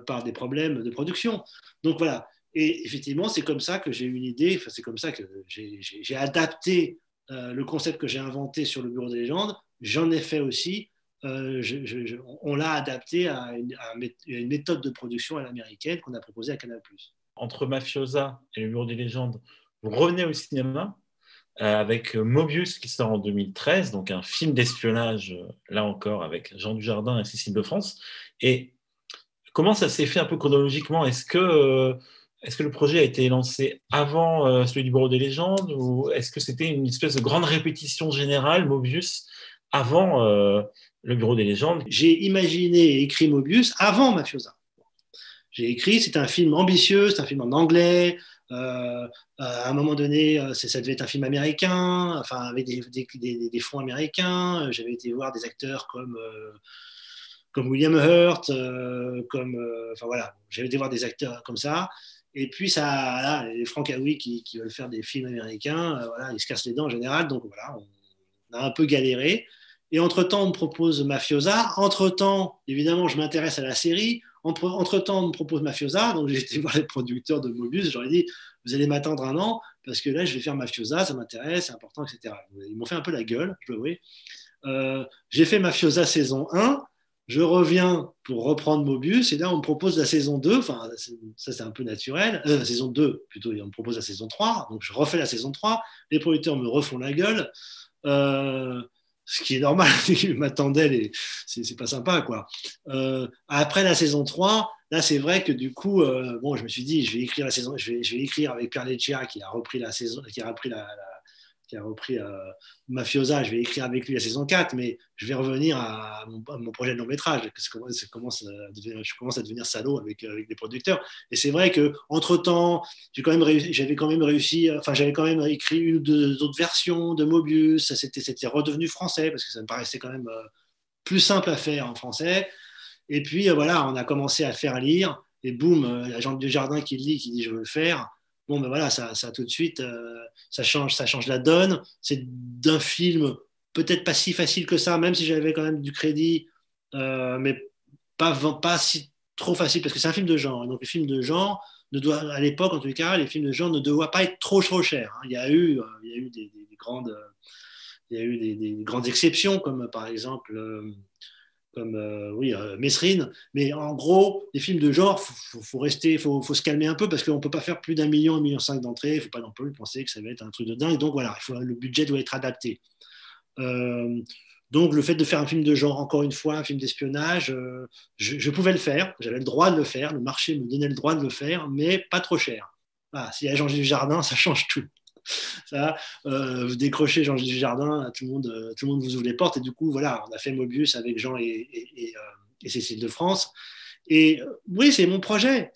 [SPEAKER 2] par des problèmes de production. Donc voilà. Et effectivement, c'est comme ça que j'ai eu l'idée. Enfin, c'est comme ça que j'ai adapté le concept que j'ai inventé sur le Bureau des légendes. J'en ai fait aussi. On l'a adapté à une méthode de production à l'américaine qu'on a proposée à Canal+.
[SPEAKER 1] Entre Mafiosa et le Bureau des légendes, vous revenez au cinéma avec Mobius qui sort en 2013, donc un film d'espionnage, là encore, avec Jean Dujardin et Cécile de France. Et comment ça s'est fait un peu chronologiquement ? Est-ce que le projet a été lancé avant celui du Bureau des légendes, ou est-ce que c'était une espèce de grande répétition générale, Mobius, avant le Bureau des légendes ?
[SPEAKER 2] J'ai imaginé et écrit Mobius avant Mafiosa. J'ai écrit, c'est un film ambitieux, c'est un film en anglais. À un moment donné, ça devait être un film américain, enfin avec des fonds américains. J'avais été voir des acteurs comme William Hurt, enfin voilà, j'avais été voir des acteurs comme ça. Et puis ça, là, les francaouis qui veulent faire des films américains, voilà, ils se cassent les dents en général. Donc voilà, on a un peu galéré. Et entre-temps, on me propose Mafiosa. Entre-temps, évidemment, je m'intéresse à la série. Entre-temps, on me propose Mafiosa. Donc, j'ai été voir les producteurs de Mobius. Je leur ai dit, vous allez m'attendre un an parce que là, je vais faire Mafiosa, ça m'intéresse, c'est important, etc. Ils m'ont fait un peu la gueule, je dois avouer. J'ai fait Mafiosa saison 1. Je reviens pour reprendre Mobius. Et là, on me propose la saison 2. Enfin, ça, c'est un peu naturel. La saison 2, plutôt, on me propose la saison 3. Donc, je refais la saison 3. Les producteurs me refont la gueule. Ce qui est normal, ils m'attendaient, c'est pas sympa, quoi. Après la saison 3, là, c'est vrai que du coup, bon, je me suis dit, je vais écrire la saison, je vais écrire avec Pierre Leccia, qui a repris la saison, qui a repris Mafiosa, je vais écrire avec lui la saison 4, mais je vais revenir à mon projet de long métrage, parce que je commence à devenir salaud avec les producteurs. Et c'est vrai qu'entre-temps, j'avais quand même réussi, enfin j'avais quand même écrit une ou deux autres versions de Mobius, c'était redevenu français, parce que ça me paraissait quand même plus simple à faire en français. Et puis voilà, on a commencé à faire lire, et boum, il y a Jean Dujardin qui lit, qui dit je veux le faire. Bon, ben voilà, ça tout de suite, ça change la donne. C'est d'un film peut-être pas si facile que ça, même si j'avais quand même du crédit, mais pas si trop facile, parce que c'est un film de genre. Donc, les films de genre, à l'époque, en tout cas, les films de genre ne doivent pas être trop chers. Il y a eu des grandes, des grandes exceptions, comme par exemple Mesrine, mais en gros, les films de genre, faut se calmer un peu parce qu'on ne peut pas faire plus d'1 million, 1,5 million d'entrées, il ne faut pas non plus penser que ça va être un truc de dingue, donc voilà, le budget doit être adapté. Donc, le fait de faire un film de genre, encore une fois, un film d'espionnage, je pouvais le faire. J'avais le droit de le faire. Le marché me donnait le droit de le faire, mais pas trop cher. Voilà, s'il y a Jean-Gilles Dujardin, ça change tout. Ça, vous décrochez Jean-Gilles Dujardin, tout le monde vous ouvre les portes. Et du coup, voilà, on a fait Mobius avec Jean et Cécile de France. Et oui, c'est mon projet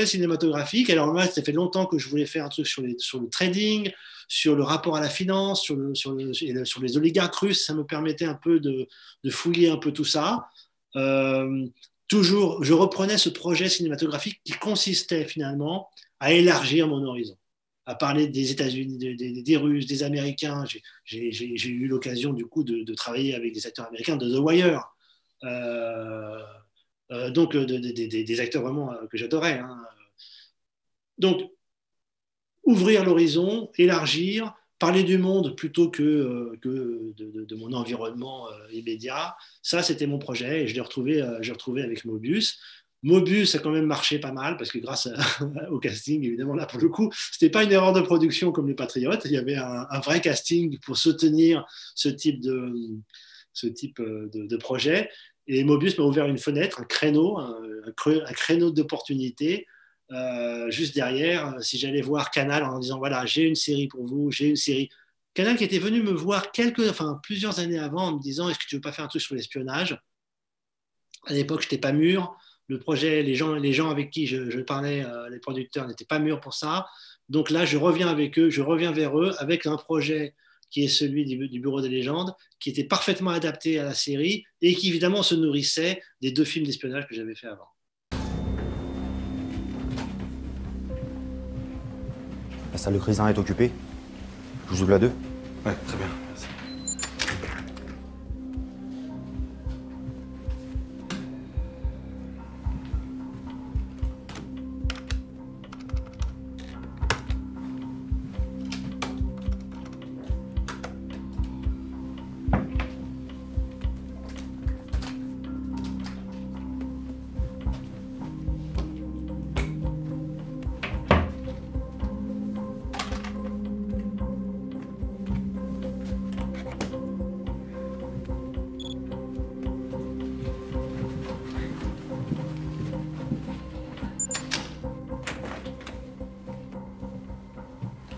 [SPEAKER 2] cinématographique. Alors moi, ça fait longtemps que je voulais faire un truc sur le trading, sur le rapport à la finance, sur les oligarques russes. Ça me permettait un peu de fouiller un peu tout ça. Euh, Toujours, je reprenais ce projet cinématographique qui consistait finalement à élargir mon horizon, à parler des États-Unis, des Russes, des Américains. J'ai eu l'occasion du coup de travailler avec des acteurs américains de The Wire. Donc des acteurs vraiment que j'adorais. Hein. Donc, ouvrir l'horizon, élargir, parler du monde plutôt que de mon environnement immédiat, ça, c'était mon projet et je l'ai retrouvé avec Mobius. Mobius a quand même marché pas mal parce que grâce au casting, évidemment, là, pour le coup, c'était pas une erreur de production comme Les Patriotes. Il y avait un vrai casting pour soutenir ce type de projet. Et Mobius m'a ouvert une fenêtre, un créneau d'opportunité. Juste derrière, si j'allais voir Canal en disant voilà, j'ai une série pour vous, j'ai une série. Canal qui était venu me voir plusieurs années avant en me disant est-ce que tu veux pas faire un truc sur l'espionnage? À l'époque, je n'étais pas mûr. Le projet, les gens avec qui je parlais, les producteurs n'étaient pas mûrs pour ça. Donc là, je reviens vers eux avec un projet qui est celui du Bureau des légendes, qui était parfaitement adapté à la série et qui évidemment se nourrissait des 2 films d'espionnage que j'avais fait avant.
[SPEAKER 4] La salle de Crisin est occupée. Je vous ouvre la 2.
[SPEAKER 5] Ouais, très bien, merci.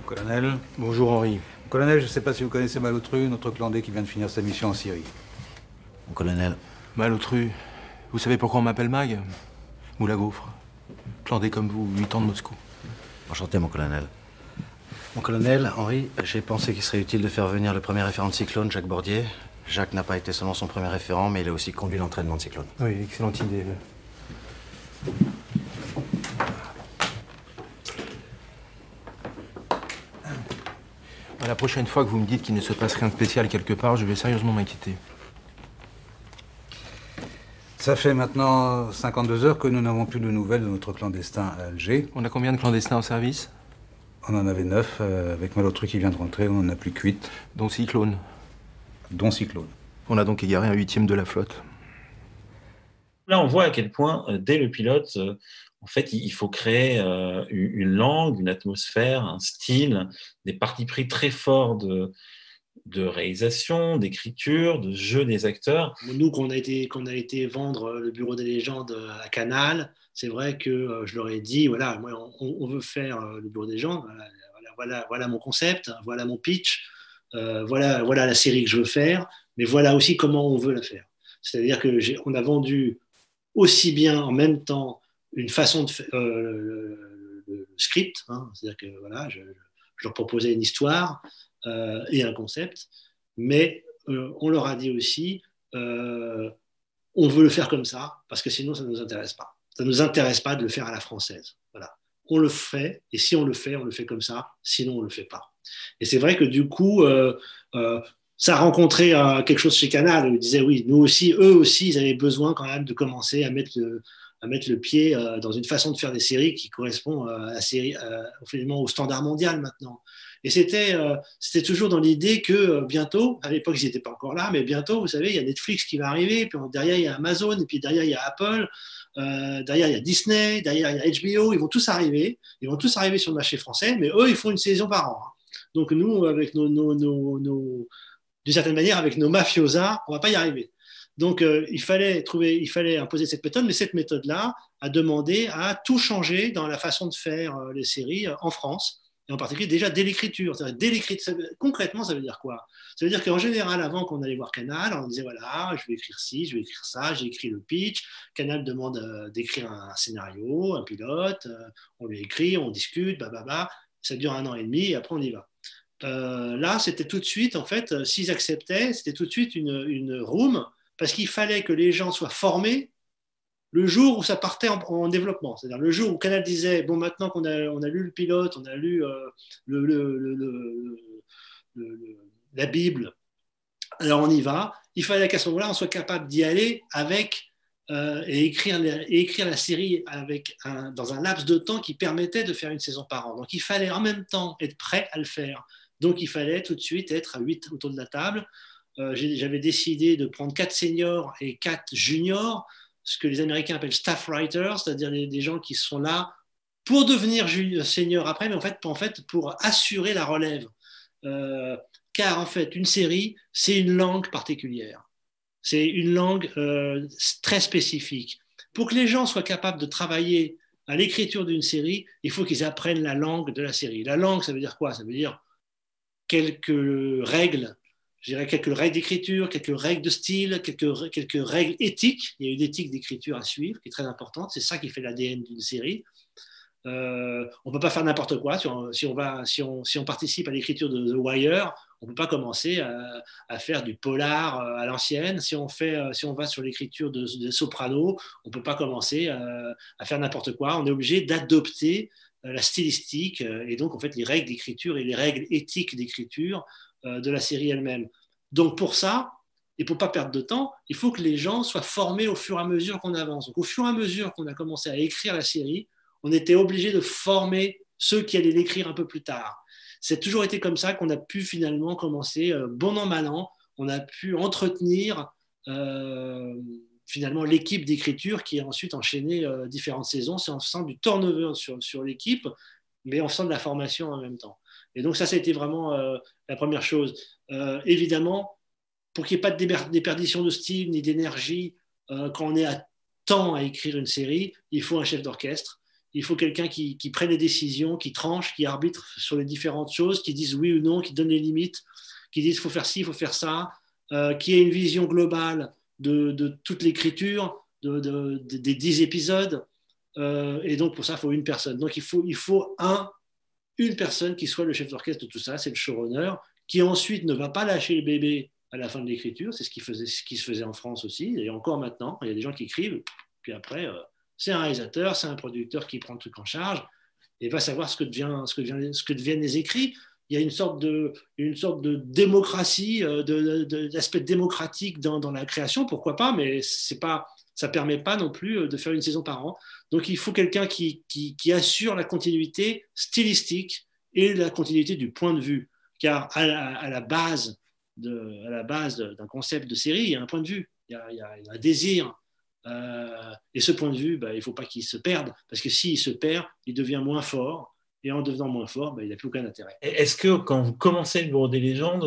[SPEAKER 6] Colonel.
[SPEAKER 5] Bonjour Henri.
[SPEAKER 6] Colonel, je ne sais pas si vous connaissez Malotru, notre clandé qui vient de finir sa mission en Syrie.
[SPEAKER 4] Mon colonel.
[SPEAKER 5] Malotru. Vous savez pourquoi on m'appelle Mag? Moula Gaufre. Clandé comme vous, 8 ans de Moscou.
[SPEAKER 4] Enchanté, mon colonel.
[SPEAKER 7] Mon colonel, Henri, j'ai pensé qu'il serait utile de faire venir le premier référent de Cyclone, Jacques Bordier. Jacques n'a pas été seulement son premier référent, mais il a aussi conduit l'entraînement de Cyclone.
[SPEAKER 5] Oui, excellente idée. La prochaine fois que vous me dites qu'il ne se passe rien de spécial quelque part, je vais sérieusement m'inquiéter.
[SPEAKER 6] Ça fait maintenant 52 heures que nous n'avons plus de nouvelles de notre clandestin à Alger.
[SPEAKER 5] On a combien de clandestins en service?
[SPEAKER 6] On en avait 9. Avec Malotru qui vient de rentrer, on n'en a plus que 8.
[SPEAKER 5] Dont Cyclone.
[SPEAKER 6] Dont Cyclone.
[SPEAKER 5] On a donc égaré un 8e de la flotte.
[SPEAKER 1] Là, on voit à quel point, dès le pilote, en fait, il faut créer une langue, une atmosphère, un style, des partis pris très forts de réalisation, d'écriture, de jeu des acteurs.
[SPEAKER 2] Nous, qu'on a été vendre le Bureau des légendes à Canal, c'est vrai que je leur ai dit, voilà, moi, on veut faire le Bureau des légendes, voilà mon concept, voilà mon pitch, voilà la série que je veux faire, mais voilà aussi comment on veut la faire. C'est-à-dire qu'on a vendu aussi bien en même temps une façon de faire le script, hein, c'est-à-dire que voilà, je leur proposais une histoire et un concept, mais on leur a dit aussi on veut le faire comme ça parce que sinon ça ne nous intéresse pas. Ça ne nous intéresse pas de le faire à la française. Voilà. On le fait et si on le fait comme ça, sinon on ne le fait pas. Et c'est vrai que du coup ça a rencontré quelque chose chez Canal où ils disaient oui, eux aussi, ils avaient besoin quand même de commencer à mettre le pied dans une façon de faire des séries qui correspond au standard mondial maintenant. Et c'était toujours dans l'idée que bientôt, à l'époque ils n'étaient pas encore là, mais bientôt, vous savez, il y a Netflix qui va arriver, puis derrière il y a Amazon, et puis derrière il y a Apple, derrière il y a Disney, derrière il y a HBO, ils vont tous arriver sur le marché français, mais eux ils font une saison par an. Hein. Donc nous, avec nos d'une certaine manière, avec nos mafiosas, on ne va pas y arriver. Donc, il fallait imposer cette méthode, mais cette méthode-là a demandé à tout changer dans la façon de faire les séries en France, et en particulier déjà dès l'écriture. Concrètement, ça veut dire quoi? Ça veut dire qu'en général, avant qu'on allait voir Canal, on disait voilà, je vais écrire ci, je vais écrire ça, j'ai écrit le pitch. Canal demande d'écrire un scénario, un pilote, on lui écrit, on discute, ça dure 1 an et demi, et après on y va. Là, c'était tout de suite, en fait, s'ils acceptaient, c'était tout de suite une room, parce qu'il fallait que les gens soient formés le jour où ça partait en développement. C'est-à-dire le jour où Canal disait, bon, maintenant qu'on a lu le pilote, on a lu la Bible, alors on y va. Il fallait qu'à ce moment-là, on soit capable d'y aller et écrire la série dans un laps de temps qui permettait de faire une saison par an. Donc il fallait en même temps être prêt à le faire. Donc il fallait tout de suite être à 8 autour de la table. J'avais décidé de prendre 4 seniors et 4 juniors, ce que les Américains appellent staff writers, c'est-à-dire des gens qui sont là pour devenir seniors après, mais en fait pour assurer la relève. Car en fait, une série, c'est une langue particulière. C'est une langue très spécifique. Pour que les gens soient capables de travailler à l'écriture d'une série, il faut qu'ils apprennent la langue de la série. La langue, ça veut dire quoi? Ça veut dire quelques règles, je dirais quelques règles d'écriture, quelques règles de style, quelques règles éthiques. Il y a une éthique d'écriture à suivre qui est très importante. C'est ça qui fait l'ADN d'une série. On ne peut pas faire n'importe quoi. Si on participe à l'écriture de The Wire, on ne peut pas commencer à faire du polar à l'ancienne. Si on va sur l'écriture de Soprano, on ne peut pas commencer à faire n'importe quoi. On est obligé d'adopter la stylistique et donc en fait les règles d'écriture et les règles éthiques d'écriture de la série elle-même. Donc pour ça, et pour ne pas perdre de temps, il faut que les gens soient formés au fur et à mesure qu'on avance. Donc au fur et à mesure qu'on a commencé à écrire la série, on était obligé de former ceux qui allaient l'écrire un peu plus tard. C'est toujours été comme ça qu'on a pu finalement commencer, bon an, mal an, on a pu entretenir finalement l'équipe d'écriture qui a ensuite enchaîné différentes saisons. C'est en faisant du turnover sur l'équipe, mais en faisant de la formation en même temps. Et donc ça a été vraiment la première chose. Évidemment, pour qu'il n'y ait pas de déperdition de style ni d'énergie, quand on est à temps à écrire une série, il faut un chef d'orchestre. Il faut quelqu'un qui prenne les décisions, qui tranche, qui arbitre sur les différentes choses, qui dise oui ou non, qui donne les limites, qui dise il faut faire ci, il faut faire ça, qui ait une vision globale de toute l'écriture, des 10 épisodes. Et donc, pour ça, il faut une personne. Donc, il faut une personne qui soit le chef d'orchestre de tout ça, c'est le showrunner, qui ensuite ne va pas lâcher le bébé à la fin de l'écriture. C'est ce qui se faisait en France aussi, et encore maintenant. Il y a des gens qui écrivent, puis après... c'est un réalisateur, c'est un producteur qui prend le truc en charge et va savoir ce que deviennent les écrits. Il y a une sorte de démocratie, d'aspect démocratique dans la création, pourquoi pas, mais ça ne permet pas non plus de faire une saison par an. Donc il faut quelqu'un qui assure la continuité stylistique et la continuité du point de vue, car à la base d'un concept de série, il y a un point de vue, il y a un désir. Et ce point de vue, il ne faut pas qu'il se perde, parce que s'il se perd, il devient moins fort, et en devenant moins fort, il n'a plus aucun intérêt.
[SPEAKER 1] Est-ce que quand vous commencez le Bureau des légendes,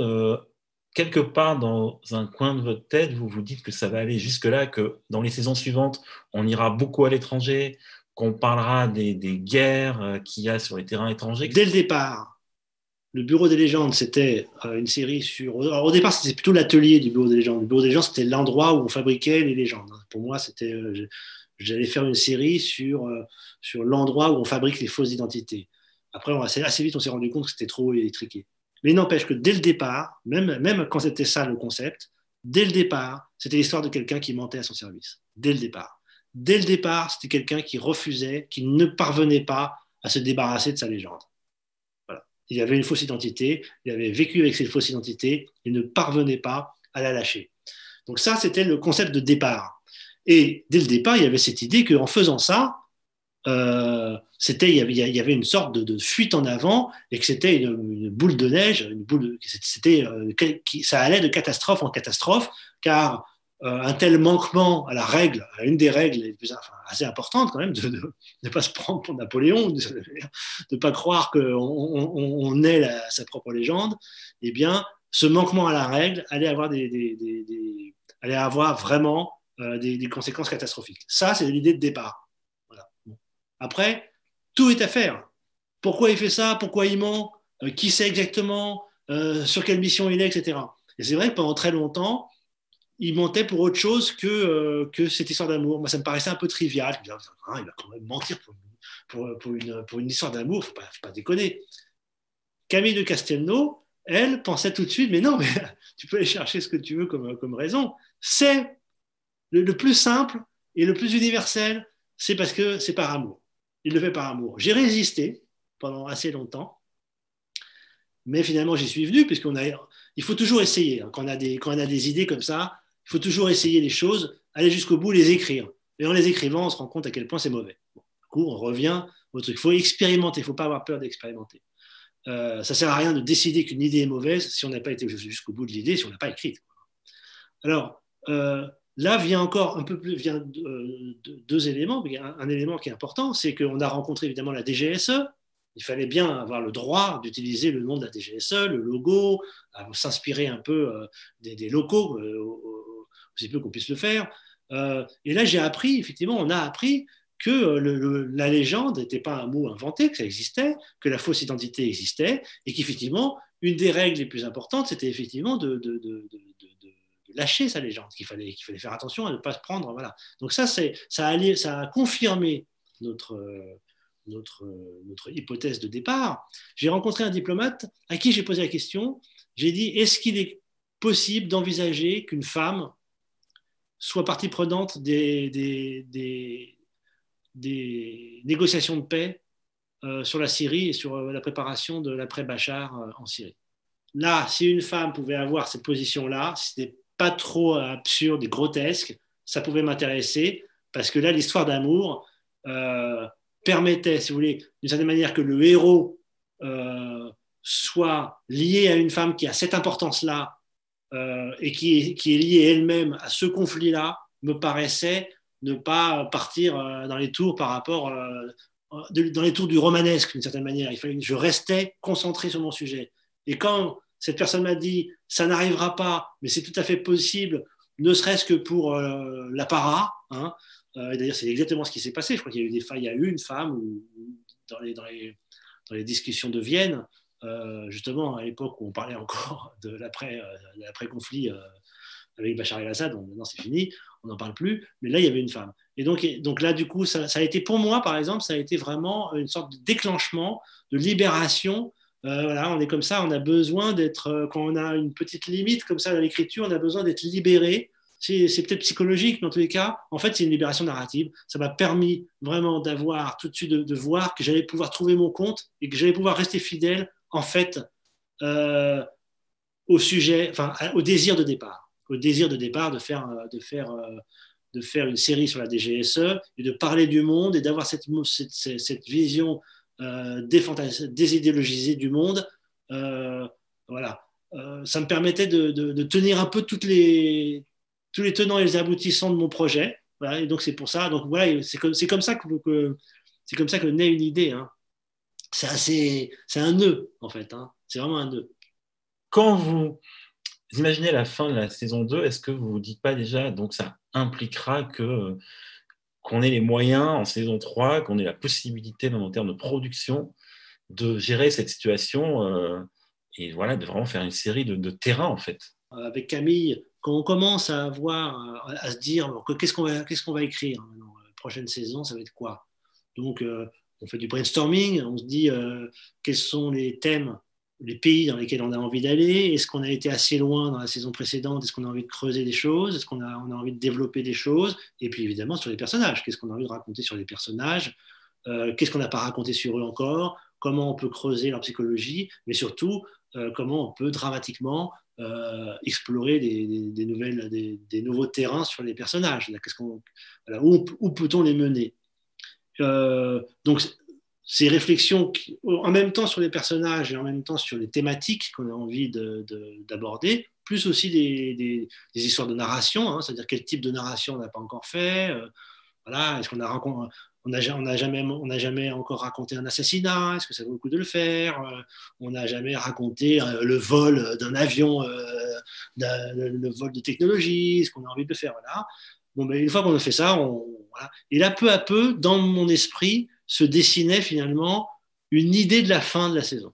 [SPEAKER 1] quelque part dans un coin de votre tête, vous vous dites que ça va aller jusque-là, que dans les saisons suivantes, on ira beaucoup à l'étranger, qu'on parlera des guerres qu'il y a sur les terrains étrangers?
[SPEAKER 2] Dès le départ, le Bureau des légendes, c'était une série sur... Alors, au départ, c'était plutôt l'atelier du Bureau des légendes. Le Bureau des légendes, c'était l'endroit où on fabriquait les légendes. Pour moi, j'allais faire une série sur l'endroit où on fabrique les fausses identités. Après, assez vite, on s'est rendu compte que c'était trop étriqué. Mais il n'empêche que dès le départ, même quand c'était ça le concept, dès le départ, c'était l'histoire de quelqu'un qui mentait à son service. Dès le départ. Dès le départ, c'était quelqu'un qui refusait, qui ne parvenait pas à se débarrasser de sa légende. Il avait une fausse identité, il avait vécu avec cette fausse identité, il ne parvenait pas à la lâcher. Donc ça, c'était le concept de départ. Et dès le départ, il y avait cette idée qu'en faisant ça, il y avait une sorte de fuite en avant et que c'était une boule de neige, ça allait de catastrophe en catastrophe, car un tel manquement à la règle, à une des règles les plus assez importantes quand même, de ne pas se prendre pour Napoléon, de ne pas croire qu'on est sa propre légende, eh bien, ce manquement à la règle allait avoir, allait avoir vraiment des conséquences catastrophiques. Ça, c'est l'idée de départ. Voilà. Après, tout est à faire. Pourquoi il fait ça? Pourquoi il ment? Qui sait exactement? Sur quelle mission il est, etc. Et c'est vrai que pendant très longtemps, il mentait pour autre chose que cette histoire d'amour. Moi, ça me paraissait un peu trivial. Je me disais, ah, il va quand même mentir pour une histoire d'amour, faut pas déconner. Camille de Castelnau, elle, pensait tout de suite, mais non, mais tu peux aller chercher ce que tu veux comme raison. C'est le plus simple et le plus universel, c'est parce que c'est par amour. Il le fait par amour. J'ai résisté pendant assez longtemps, mais finalement, j'y suis venu, il faut toujours essayer. Hein. Quand on a des idées comme ça, il faut toujours essayer les choses, aller jusqu'au bout, les écrire. Et en les écrivant, on se rend compte à quel point c'est mauvais. Bon, du coup, on revient au truc. Il faut expérimenter, il ne faut pas avoir peur d'expérimenter. Ça ne sert à rien de décider qu'une idée est mauvaise si on n'a pas été jusqu'au bout de l'idée, si on n'a pas écrit. Alors, là vient encore un peu plus, deux éléments. Mais un élément qui est important, c'est qu'on a rencontré évidemment la DGSE. Il fallait bien avoir le droit d'utiliser le nom de la DGSE, le logo, s'inspirer un peu des locaux, aussi peu qu'on puisse le faire. Et là, effectivement, on a appris que la légende n'était pas un mot inventé, que ça existait, que la fausse identité existait, et qu'effectivement, une des règles les plus importantes, c'était effectivement de lâcher sa légende, qu'il fallait faire attention à ne pas se prendre. Voilà. Donc ça a confirmé notre hypothèse de départ. J'ai rencontré un diplomate à qui j'ai posé la question. J'ai dit, est-ce qu'il est possible d'envisager qu'une femme soit partie prenante des négociations de paix sur la Syrie et sur la préparation de l'après-Bachar en Syrie? Là, si une femme pouvait avoir cette position-là, si c'était pas trop absurde et grotesque, ça pouvait m'intéresser, parce que là, l'histoire d'amour permettait, si vous voulez, d'une certaine manière, que le héros soit lié à une femme qui a cette importance-là et qui est liée elle-même à ce conflit-là, me paraissait ne pas partir dans les tours par rapport dans les tours du romanesque, d'une certaine manière. Il fallait que je restais concentré sur mon sujet. Et quand cette personne m'a dit « ça n'arrivera pas, mais c'est tout à fait possible, ne serait-ce que pour l'apparat hein, », et d'ailleurs, c'est exactement ce qui s'est passé. Je crois qu'il y a eu il y a eu une femme dans les discussions de Vienne, justement à l'époque où on parlait encore de l'après-conflit avec Bachar el-Assad, bon, maintenant c'est fini, on n'en parle plus, mais là il y avait une femme. Et donc là, du coup, ça a été pour moi, par exemple, ça a été vraiment une sorte de déclenchement, de libération. Voilà, on est comme ça, on a besoin d'être, quand on a une petite limite comme ça dans l'écriture, on a besoin d'être libéré. C'est peut-être psychologique, mais en tous les cas, en fait, c'est une libération narrative. Ça m'a permis vraiment d'avoir tout de suite de voir que j'allais pouvoir trouver mon compte et que j'allais pouvoir rester fidèle, en fait, au sujet, enfin, au désir de départ. Au désir de départ de faire une série sur la DGSE et de parler du monde et d'avoir cette vision désidéologisée du monde. Voilà. Ça me permettait de tenir un peu tous les tenants et les aboutissants de mon projet. Voilà, et donc c'est pour ça. Donc voilà, c'est comme ça que naît une idée. Hein. C'est un nœud en fait. Hein. C'est vraiment un nœud.
[SPEAKER 1] Quand vous imaginez la fin de la saison 2, est-ce que vous ne vous dites pas déjà, donc ça impliquera qu'on ait les moyens en saison 3, qu'on ait la possibilité, même en termes de production, de gérer cette situation et voilà, de vraiment faire une série de terrain en fait.
[SPEAKER 2] Avec Camille, quand on commence à se dire qu'est-ce qu'on va écrire dans la prochaine saison, ça va être quoi? Donc, on fait du brainstorming, on se dit quels sont les thèmes, les pays dans lesquels on a envie d'aller, est-ce qu'on a été assez loin dans la saison précédente, est-ce qu'on a envie de creuser des choses, est-ce qu'on a envie de développer des choses, et puis évidemment sur les personnages, qu'est-ce qu'on a envie de raconter sur les personnages, qu'est-ce qu'on n'a pas raconté sur eux encore, comment on peut creuser leur psychologie, mais surtout comment on peut dramatiquement explorer des nouveaux terrains sur les personnages. Voilà, où peut-on les mener? Donc, ces réflexions en même temps sur les personnages et en même temps sur les thématiques qu'on a envie d'aborder, plus aussi des histoires de narration, hein, c'est-à-dire quel type de narration on n'a pas encore fait. Voilà, est-ce qu'on a n'a jamais encore raconté un assassinat. Est-ce que ça vaut le coup de le faire? On n'a jamais raconté le vol d'un avion, le vol de technologie. Est-ce qu'on a envie de le faire? Voilà. Bon, ben, une fois qu'on a fait ça, voilà. Et là, peu à peu, dans mon esprit, se dessinait finalement une idée de la fin de la saison.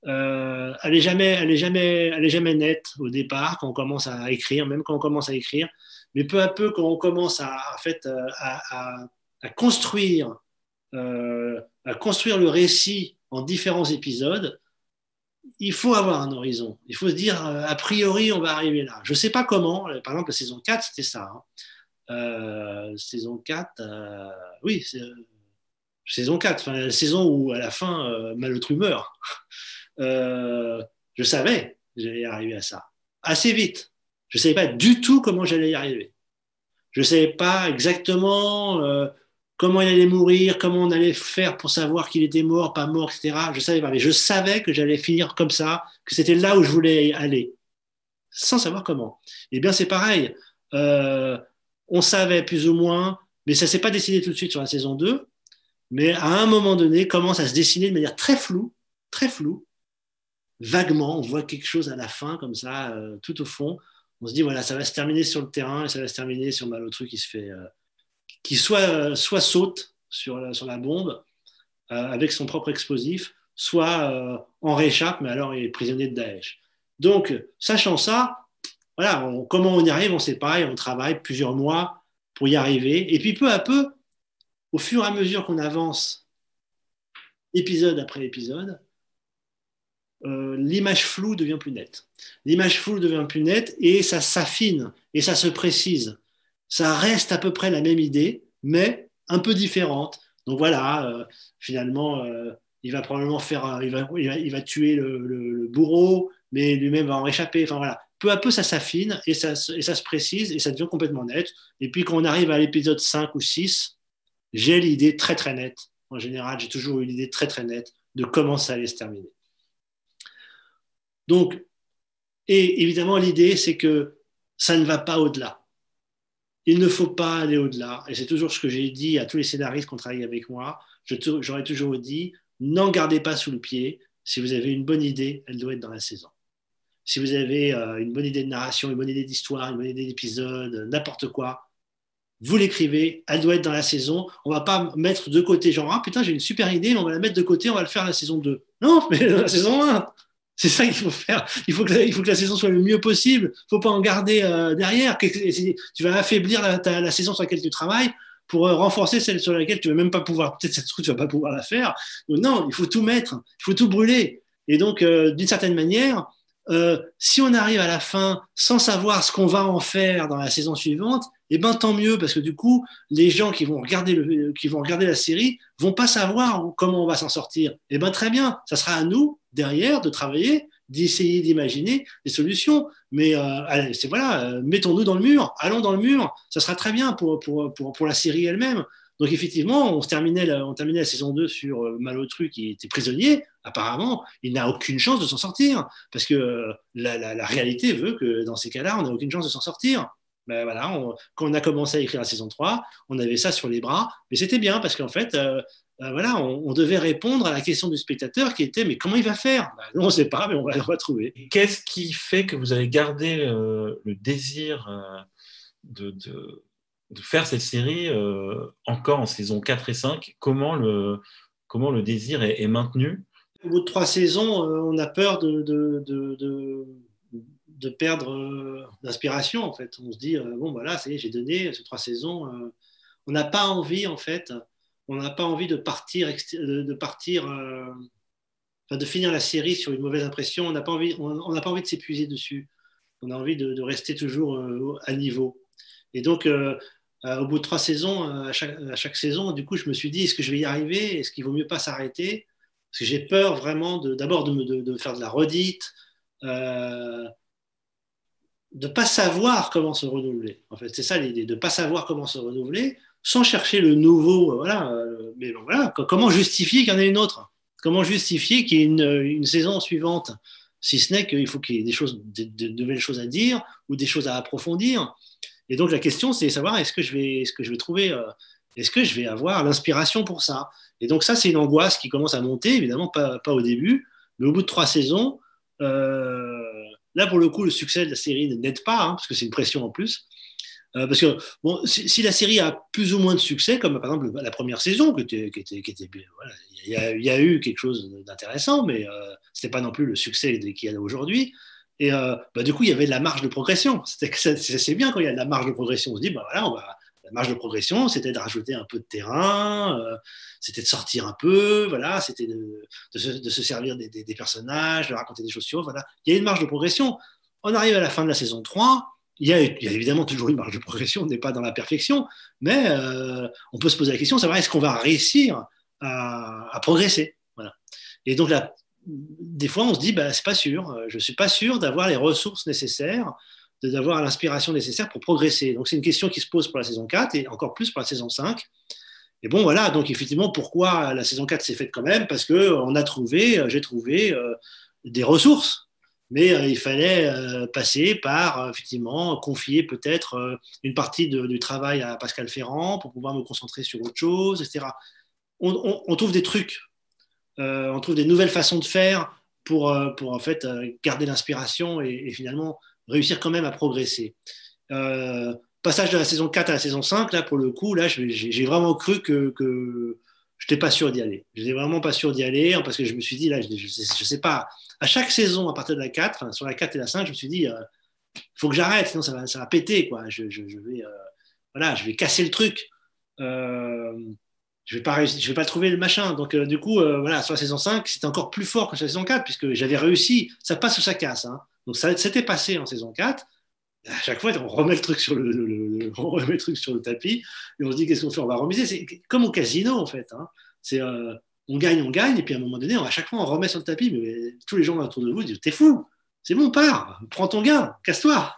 [SPEAKER 2] Elle est jamais nette au départ quand on commence à écrire, même quand on commence à écrire. Mais peu à peu, quand on commence à construire le récit en différents épisodes, il faut avoir un horizon. Il faut se dire, a priori, on va arriver là. Je ne sais pas comment. Par exemple, la saison 4, c'était ça. Saison 4, oui, saison 4, enfin, la saison où, à la fin, Malotru meurt. Je savais que j'allais arriver à ça. Assez vite. Je ne savais pas du tout comment j'allais y arriver. Je ne savais pas exactement comment il allait mourir, comment on allait faire pour savoir qu'il était mort, pas mort, etc. Je ne savais pas, mais je savais que j'allais finir comme ça, que c'était là où je voulais aller, sans savoir comment. Eh bien, c'est pareil. On savait plus ou moins, mais ça ne s'est pas dessiné tout de suite sur la saison 2, mais à un moment donné, commence à se dessiner de manière très floue, vaguement, on voit quelque chose à la fin, comme ça, tout au fond. On se dit, voilà, ça va se terminer sur le terrain et ça va se terminer sur Malotru qui se fait, qui soit saute sur la bombe avec son propre explosif, soit en réchappe, mais alors il est prisonnier de Daesh. Donc, sachant ça, voilà, comment on y arrive, on ne sait pas, et on travaille plusieurs mois pour y arriver. Et puis, peu à peu, au fur et à mesure qu'on avance, épisode après épisode, l'image floue devient plus nette. L'image floue devient plus nette et ça s'affine et ça se précise. Ça reste à peu près la même idée, mais un peu différente. Donc voilà, finalement, il va probablement il va tuer le bourreau, mais lui-même va en réchapper. Enfin voilà, peu à peu ça s'affine et ça se précise et ça devient complètement net. Et puis quand on arrive à l'épisode 5 ou 6, j'ai l'idée très très nette. En général, j'ai toujours eu l'idée très très nette de comment ça allait se terminer. Donc, et évidemment, l'idée, c'est que ça ne va pas au-delà. Il ne faut pas aller au-delà. Et c'est toujours ce que j'ai dit à tous les scénaristes qui ont travaillé avec moi. J'aurais toujours dit, n'en gardez pas sous le pied. Si vous avez une bonne idée, elle doit être dans la saison. Si vous avez une bonne idée de narration, une bonne idée d'histoire, une bonne idée d'épisode, n'importe quoi, vous l'écrivez, elle doit être dans la saison. On ne va pas mettre de côté, genre, ah putain, j'ai une super idée, mais on va la mettre de côté, on va le faire à la saison 2. Non, mais dans la saison 1. C'est ça qu'il faut faire. Il faut que la saison soit le mieux possible. Il ne faut pas en garder derrière. Tu vas affaiblir la saison sur laquelle tu travailles pour renforcer celle sur laquelle tu ne vas même pas pouvoir. Peut-être cette truc, tu ne vas pas pouvoir la faire. Donc, non, il faut tout mettre. Il faut tout brûler. Et donc, d'une certaine manière, si on arrive à la fin sans savoir ce qu'on va en faire dans la saison suivante, eh ben tant mieux, parce que du coup, les gens qui vont regarder la série vont pas savoir comment on va s'en sortir. Eh ben très bien, ça sera à nous derrière de travailler, d'essayer d'imaginer des solutions. Mais mettons-nous dans le mur, allons dans le mur, ça sera très bien pour la série elle-même. Donc effectivement, on terminait la saison 2 sur Malotru qui était prisonnier. Apparemment, il n'a aucune chance de s'en sortir, parce que la réalité veut que dans ces cas-là, on n'a aucune chance de s'en sortir. Ben voilà, quand on a commencé à écrire la saison 3, on avait ça sur les bras, mais c'était bien, parce qu'en fait, voilà, on devait répondre à la question du spectateur qui était, mais comment il va faire? Ben, on ne sait pas, mais on va le retrouver.
[SPEAKER 1] Qu'est-ce qui fait que vous avez gardé le désir de faire cette série encore en saison 4 et 5? Comment le désir est maintenu?
[SPEAKER 2] Au bout de 3 saisons, on a peur de perdre d'inspiration, en fait. On se dit, bon, voilà, ça y est, j'ai donné ces 3 saisons. On n'a pas envie, en fait, de finir la série sur une mauvaise impression. On n'a pas envie de s'épuiser dessus. On a envie de rester toujours à niveau. Et donc, au bout de 3 saisons, à chaque saison, du coup, je me suis dit, est-ce que je vais y arriver? Est-ce qu'il vaut mieux pas s'arrêter? Parce que j'ai peur vraiment d'abord de faire de la redite, de ne pas savoir comment se renouveler. En fait, c'est ça l'idée, de ne pas savoir comment se renouveler, sans chercher le nouveau. Voilà, mais bon, voilà, comment justifier qu'il y en ait une autre? Comment justifier qu'il y ait une saison suivante? Si ce n'est qu'il faut qu'il y ait de nouvelles choses à dire ou des choses à approfondir. Et donc la question, c'est savoir est-ce que je vais trouver Est-ce que je vais avoir l'inspiration pour ça? Et donc ça, c'est une angoisse qui commence à monter, évidemment pas au début, mais au bout de 3 saisons, là pour le coup, le succès de la série n'aide pas, hein, parce que c'est une pression en plus. Parce que bon, si la série a plus ou moins de succès, comme par exemple la première saison, voilà, il y a eu quelque chose d'intéressant, mais c'était pas non plus le succès qu'il y a aujourd'hui. Et du coup, il y avait de la marge de progression. C'est bien quand il y a de la marge de progression. On se dit, bah voilà, la marge de progression, c'était de rajouter un peu de terrain, c'était de sortir un peu, voilà, c'était de se servir des personnages, de raconter des choses sur eux. Voilà. Il y a une marge de progression. On arrive à la fin de la saison 3. Il y a évidemment toujours une marge de progression, on n'est pas dans la perfection, mais on peut se poser la question, savoir est-ce qu'on va réussir à progresser. Voilà. Et donc là, des fois, on se dit, bah, c'est pas sûr, je suis pas sûr d'avoir les ressources nécessaires, d'avoir l'inspiration nécessaire pour progresser. Donc c'est une question qui se pose pour la saison 4 et encore plus pour la saison 5. Et bon, voilà, donc effectivement, pourquoi la saison 4 s'est faite quand même? Parce que j'ai trouvé des ressources. Mais il fallait passer par, effectivement, confier peut-être une partie du travail à Pascal Ferrand pour pouvoir me concentrer sur autre chose, etc. On trouve des trucs, on trouve des nouvelles façons de faire pour en fait, garder l'inspiration et finalement réussir quand même à progresser. Passage de la saison 4 à la saison 5, là, pour le coup, là, j'ai vraiment cru que je n'étais pas sûr d'y aller. Je n'étais vraiment pas sûr d'y aller parce que je me suis dit, là, je ne sais pas, à chaque saison, à partir de la 4, enfin, sur la 4 et la 5, je me suis dit, il faut que j'arrête, sinon ça va péter, quoi. Voilà, je vais casser le truc. Je vais pas trouver le machin. Donc, du coup, voilà, sur la saison 5, c'était encore plus fort que sur la saison 4, puisque j'avais réussi. Ça passe ou ça casse. Hein. Donc, ça s'était passé en saison 4. À chaque fois, on remet le truc sur on remet le truc sur le tapis et on se dit qu'est-ce qu'on fait? On va remiser. C'est comme au casino en fait. Hein. C'est on gagne, et puis à un moment donné, à chaque fois, on remet sur le tapis. Mais tous les gens autour de vous disent t'es fou, c'est bon, pars, prends ton gain, casse-toi.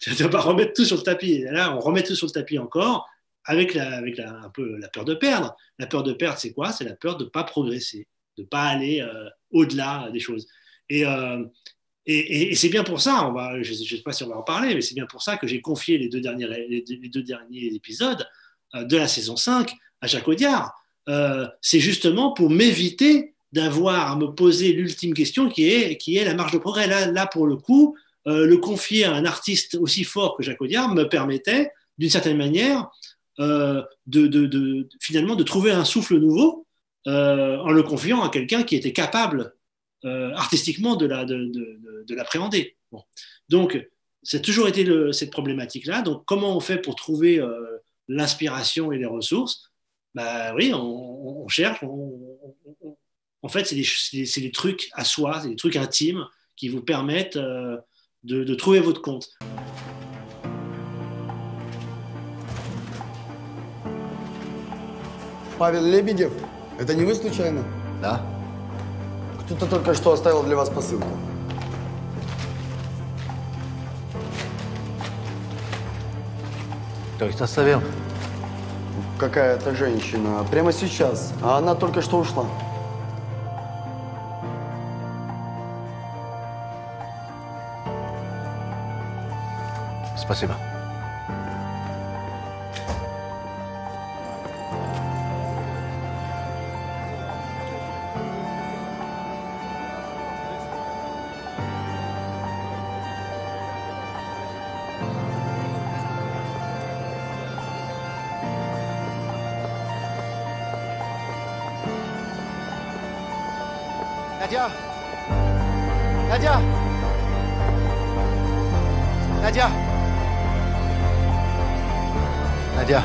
[SPEAKER 2] Tu ne vas pas remettre tout sur le tapis. Et là, on remet tout sur le tapis encore avec un peu la peur de perdre. La peur de perdre, c'est quoi? C'est la peur de ne pas progresser, de ne pas aller au-delà des choses. Et c'est bien pour ça, je ne sais pas si on va en parler, mais c'est bien pour ça que j'ai confié les deux derniers épisodes de la saison 5 à Jacques Audiard. C'est justement pour m'éviter d'avoir à me poser l'ultime question qui est la marge de progrès. Là pour le coup, le confier à un artiste aussi fort que Jacques Audiard me permettait, d'une certaine manière, finalement de trouver un souffle nouveau en le confiant à quelqu'un qui était capable artistiquement de l'appréhender. Bon. Donc, c'est toujours été cette problématique-là. Donc, comment on fait pour trouver l'inspiration et les ressources? Bah oui, on cherche. En fait, c'est des trucs à soi, c'est des trucs intimes qui vous permettent de trouver votre compte.
[SPEAKER 8] Павел Лебедев, это не вы случайно?
[SPEAKER 7] Да.
[SPEAKER 8] Кто-то только что оставил для вас посылку.
[SPEAKER 7] Кто их оставил?
[SPEAKER 8] Какая-то женщина. Прямо сейчас. А она только что ушла.
[SPEAKER 7] Спасибо.
[SPEAKER 9] Надя! Надя! Надя!
[SPEAKER 7] Надя.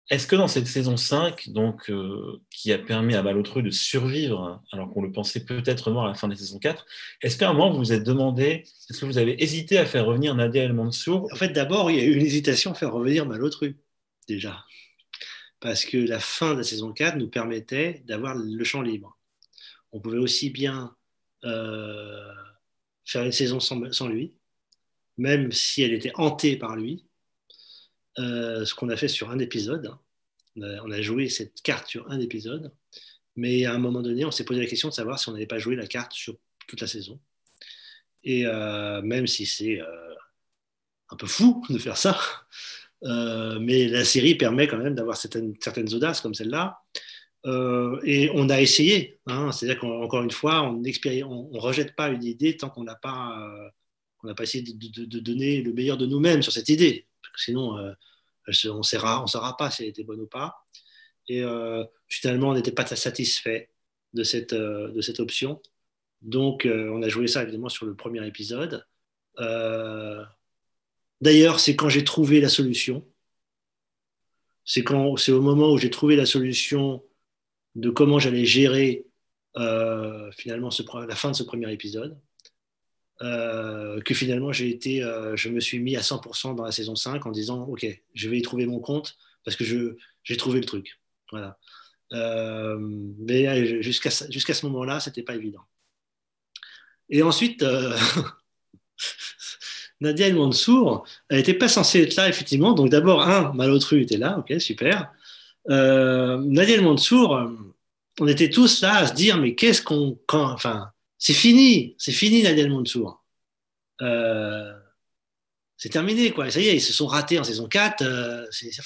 [SPEAKER 1] Est-ce que dans cette saison 5, donc, qui a permis à Malotru de survivre, alors qu'on le pensait peut-être mort à la fin de la saison 4, est-ce qu'à un moment vous vous êtes demandé, est-ce que vous avez hésité à faire revenir Nadia El Mansour?
[SPEAKER 2] En fait, d'abord, il y a eu une hésitation à faire revenir Malotru, déjà. Parce que la fin de la saison 4 nous permettait d'avoir le champ libre. On pouvait aussi bien faire une saison sans lui, même si elle était hantée par lui, ce qu'on a fait sur un épisode. On a joué cette carte sur un épisode, mais à un moment donné, on s'est posé la question de savoir si on n'allait pas jouer la carte sur toute la saison. Et même si c'est un peu fou de faire ça, mais la série permet quand même d'avoir certaines audaces comme celle-là. Et on a essayé, hein, c'est-à-dire qu'encore une fois, on ne rejette pas une idée tant qu'on n'a pas essayé de donner le meilleur de nous-mêmes sur cette idée. Parce que sinon, on ne saura pas si elle était bonne ou pas. Et finalement, on n'était pas satisfait de cette option. Donc, on a joué ça évidemment sur le premier épisode. D'ailleurs, c'est quand j'ai trouvé la solution. C'est au moment où j'ai trouvé la solution de comment j'allais gérer finalement la fin de ce premier épisode, que finalement je me suis mis à 100% dans la saison 5 en disant ok, je vais y trouver mon compte parce que j'ai trouvé le truc. Voilà. Mais jusqu'à ce moment-là, c'était pas évident. Et ensuite, Nadia El Mansour, elle n'était pas censée être là, effectivement. Donc d'abord, Malotru était là, ok, super. Nadia El Mansour, on était tous là à se dire, mais enfin, c'est fini Nadia El Mansour. C'est terminé, quoi. Ça y est, ils se sont ratés en saison 4,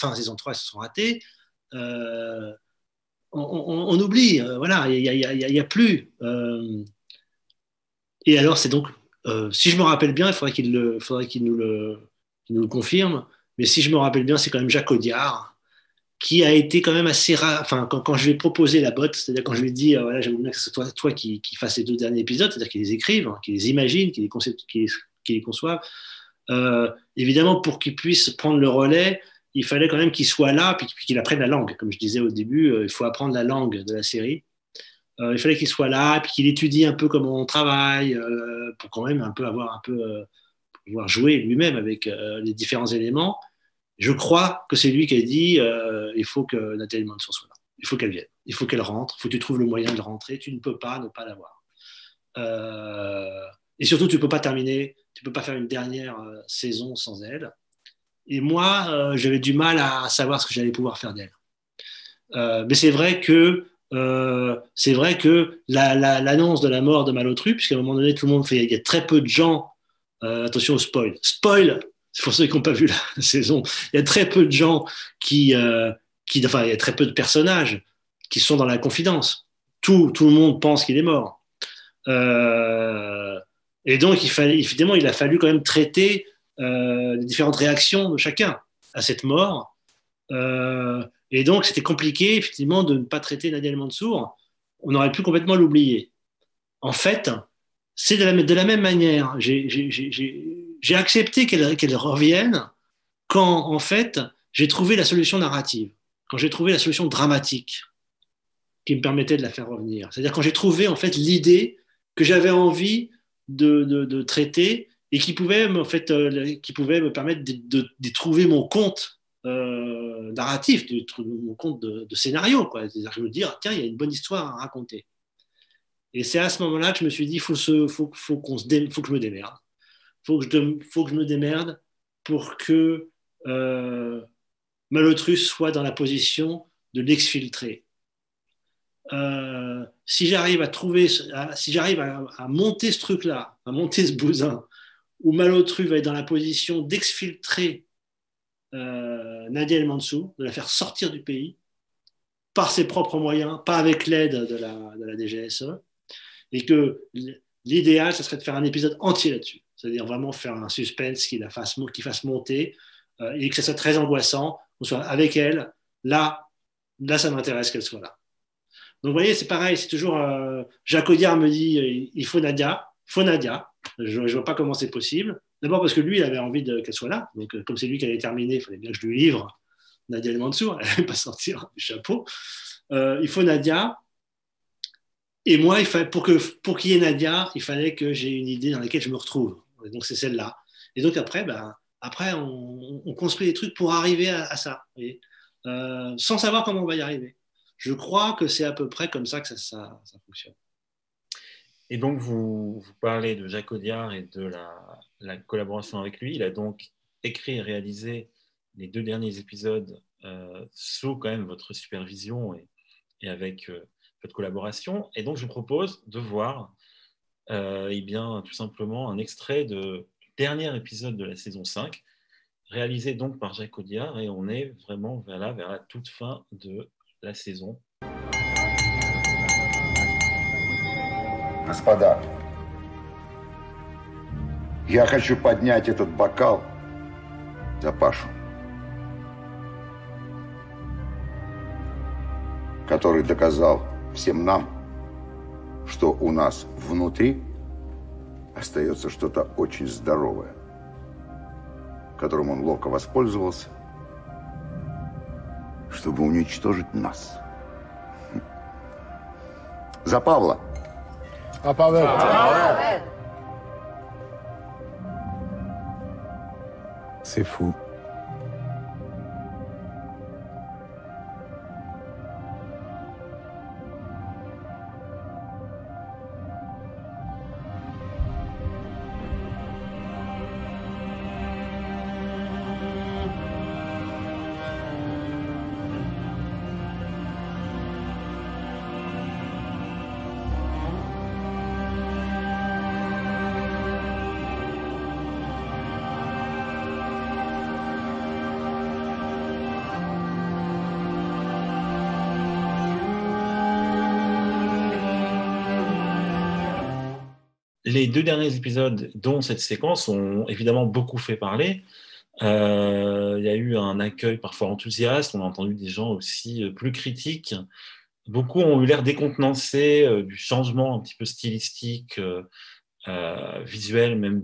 [SPEAKER 2] en saison 3, ils se sont ratés. On oublie, voilà, il n'y a plus. Et alors, c'est donc, si je me rappelle bien, il faudrait qu'il nous le confirme, mais si je me rappelle bien, c'est quand même Jacques Audiard qui a été quand même assez rare. Enfin, quand je lui ai proposé la botte, c'est-à-dire quand je lui ai dit, voilà, j'aimerais bien que ce soit toi qui fasses les 2 derniers épisodes, c'est-à-dire qu'il les écrive, qu'il les imagine, qu'il les conçoive. Évidemment, pour qu'il puisse prendre le relais, il fallait quand même qu'il soit là, puis qu'il apprenne la langue. Comme je disais au début, il faut apprendre la langue de la série. Il fallait qu'il soit là, puis qu'il étudie un peu comment on travaille, pour quand même pouvoir jouer lui-même avec les différents éléments. Je crois que c'est lui qui a dit il faut que Nathalie Mansour soit là. Il faut qu'elle vienne. Il faut qu'elle rentre. Il faut que tu trouves le moyen de rentrer. Tu ne peux pas ne pas l'avoir. Et surtout, tu ne peux pas terminer. Tu ne peux pas faire une dernière saison sans elle. Et moi, j'avais du mal à savoir ce que j'allais pouvoir faire d'elle. Mais c'est vrai que l'annonce de la mort de Malotru, puisqu'à un moment donné, tout le monde fait, il y a très peu de gens. Attention au spoil. Spoil, c'est pour ceux qui n'ont pas vu la saison. Il y a très peu de gens enfin, il y a très peu de personnages qui sont dans la confidence. Tout le monde pense qu'il est mort. Et donc, évidemment, il a fallu quand même traiter les différentes réactions de chacun à cette mort. Et donc, c'était compliqué, effectivement, de ne pas traiter Nadia El Mansour. On aurait pu complètement l'oublier. En fait, c'est de la même manière. J'ai accepté qu'elle revienne quand, en fait, j'ai trouvé la solution narrative, quand j'ai trouvé la solution dramatique qui me permettait de la faire revenir. C'est-à-dire quand j'ai trouvé, en fait, l'idée que j'avais envie de traiter et qui pouvait me permettre de trouver mon compte narratif, mon compte de scénario, quoi. C'est-à-dire que je me dis, tiens, il y a une bonne histoire à raconter. Et c'est à ce moment-là que je me suis dit, il faut que je me démerde. Faut que je me démerde pour que Malotru soit dans la position de l'exfiltrer. Si j'arrive à monter ce truc-là, à monter ce bousin, où Malotru va être dans la position d'exfiltrer Nadia El Mansour, de la faire sortir du pays par ses propres moyens, pas avec l'aide de la DGSE, et que l'idéal, ce serait de faire un épisode entier là-dessus, c'est-à-dire vraiment faire un suspense qui fasse monter et que ça soit très angoissant, qu'on soit avec elle, là ça m'intéresse qu'elle soit là. Donc vous voyez, c'est pareil, c'est toujours Jacques Audiard me dit il faut Nadia, je ne vois pas comment c'est possible. D'abord parce que lui, il avait envie qu'elle soit là. Donc, comme c'est lui qui allait terminer, il fallait bien que je lui livre Nadia El Mansour. Elle n'allait pas sortir du chapeau. Il faut Nadia. Et moi, pour qu'il y ait Nadia, il fallait que j'ai une idée dans laquelle je me retrouve. Et donc, c'est celle-là. Et donc, après, on construit des trucs pour arriver à ça. Vous voyez, sans savoir comment on va y arriver. Je crois que c'est à peu près comme ça que ça fonctionne.
[SPEAKER 1] Et donc, vous parlez de Jacques Audiard et de la collaboration avec lui. Il a donc écrit et réalisé les 2 derniers épisodes sous quand même votre supervision et avec votre collaboration. Et donc, je vous propose de voir eh bien, tout simplement un extrait du dernier épisode de la saison 5, réalisé donc par Jacques Audiard, et on est vraiment vers la toute fin de la saison.
[SPEAKER 10] Господа, я хочу поднять этот бокал за Пашу, который доказал всем нам, что у нас внутри остается что-то очень здоровое, которым он ловко воспользовался, чтобы уничтожить нас. За Павла!
[SPEAKER 9] А Павел.
[SPEAKER 6] C'est fou.
[SPEAKER 1] Les 2 derniers épisodes, dont cette séquence, ont évidemment beaucoup fait parler. Il y a eu un accueil parfois enthousiaste, on a entendu des gens aussi plus critiques. Beaucoup ont eu l'air décontenancés du changement un petit peu stylistique, visuel même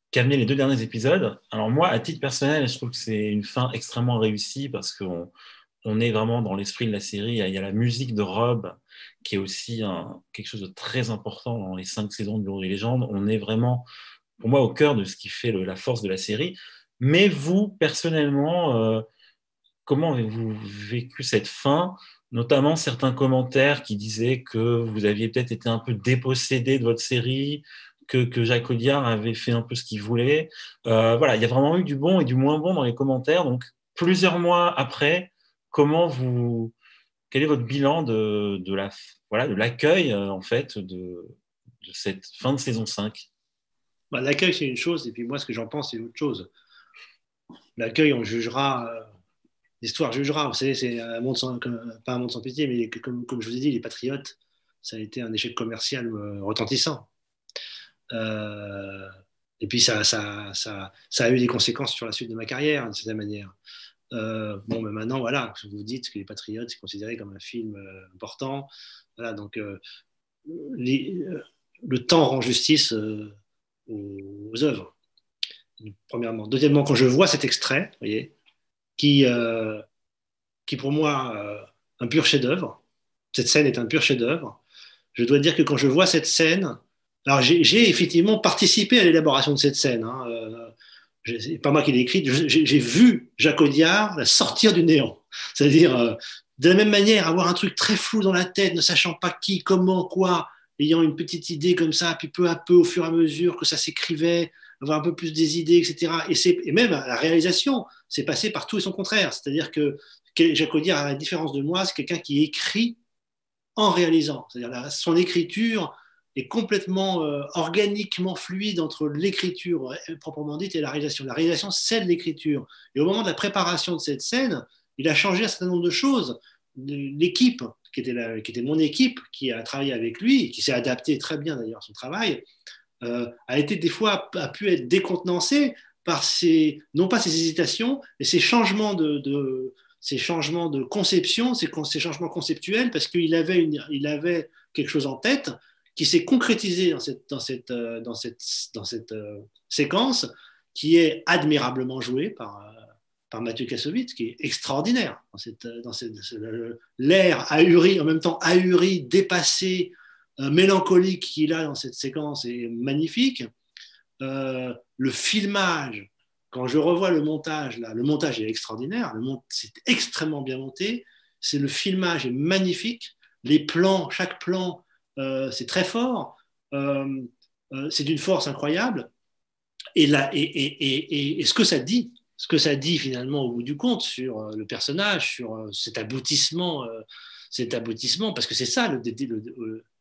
[SPEAKER 1] qu'amenaient les 2 derniers épisodes. Alors moi, à titre personnel, je trouve que c'est une fin extrêmement réussie parce qu'on est vraiment dans l'esprit de la série. Il y a la musique de Rob qui est aussi quelque chose de très important dans les 5 saisons de Bureau des légendes. On est vraiment, pour moi, au cœur de ce qui fait la force de la série. Mais vous, personnellement, comment avez-vous vécu cette fin ? Notamment certains commentaires qui disaient que vous aviez peut-être été un peu dépossédé de votre série, que Jacques Audiard avait fait un peu ce qu'il voulait. Voilà, il y a vraiment eu du bon et du moins bon dans les commentaires. Donc, plusieurs mois après, quel est votre bilan de l'accueil en fait de cette fin de saison 5 ?
[SPEAKER 2] L'accueil, c'est une chose, et puis moi, ce que j'en pense, c'est autre chose. L'accueil, on jugera, l'histoire jugera. Vous savez, c'est pas un monde sans pitié, mais comme je vous ai dit, Les Patriotes, ça a été un échec commercial retentissant. Et puis, ça a eu des conséquences sur la suite de ma carrière, d'une certaine manière. Mais maintenant, voilà, vous dites que Les Patriotes, c'est considéré comme un film important. Voilà, donc, le temps rend justice aux œuvres, premièrement. Deuxièmement, quand je vois cet extrait, vous voyez, qui pour moi, un pur chef-d'œuvre, cette scène est un pur chef-d'œuvre, je dois dire que quand je vois cette scène, alors j'ai effectivement participé à l'élaboration de cette scène, c'est pas moi qui l'ai écrite, j'ai vu Jacques Audiard la sortir du néant. C'est-à-dire, de la même manière, avoir un truc très flou dans la tête, ne sachant pas qui, comment, quoi, ayant une petite idée comme ça, puis peu à peu, au fur et à mesure que ça s'écrivait, avoir un peu plus des idées, etc. Et même la réalisation, c'est passé par tout et son contraire. C'est-à-dire que Jacques Audiard, à la différence de moi, c'est quelqu'un qui écrit en réalisant. C'est-à-dire son écriture est complètement organiquement fluide entre l'écriture proprement dite et la réalisation. La réalisation scelle l'écriture. Et au moment de la préparation de cette scène, il a changé un certain nombre de choses. L'équipe, qui était mon équipe, qui a travaillé avec lui, et qui s'est adapté très bien d'ailleurs à son travail, a pu être décontenancée par non pas ses hésitations, mais ces changements de conception, ces changements conceptuels, parce qu'il avait quelque chose en tête qui s'est concrétisé dans cette séquence, qui est admirablement jouée par Mathieu Kassovitz, qui est extraordinaire dans l'air ahuri, en même temps ahuri, dépassé, mélancolique qu'il a dans cette séquence est magnifique. Le filmage, quand je revois le montage, là, le montage est extraordinaire, c'est extrêmement bien monté, le filmage est magnifique, les plans, chaque plan c'est très fort, c'est d'une force incroyable. Et ce que ça dit finalement au bout du compte sur le personnage, sur cet aboutissement, parce que c'est ça,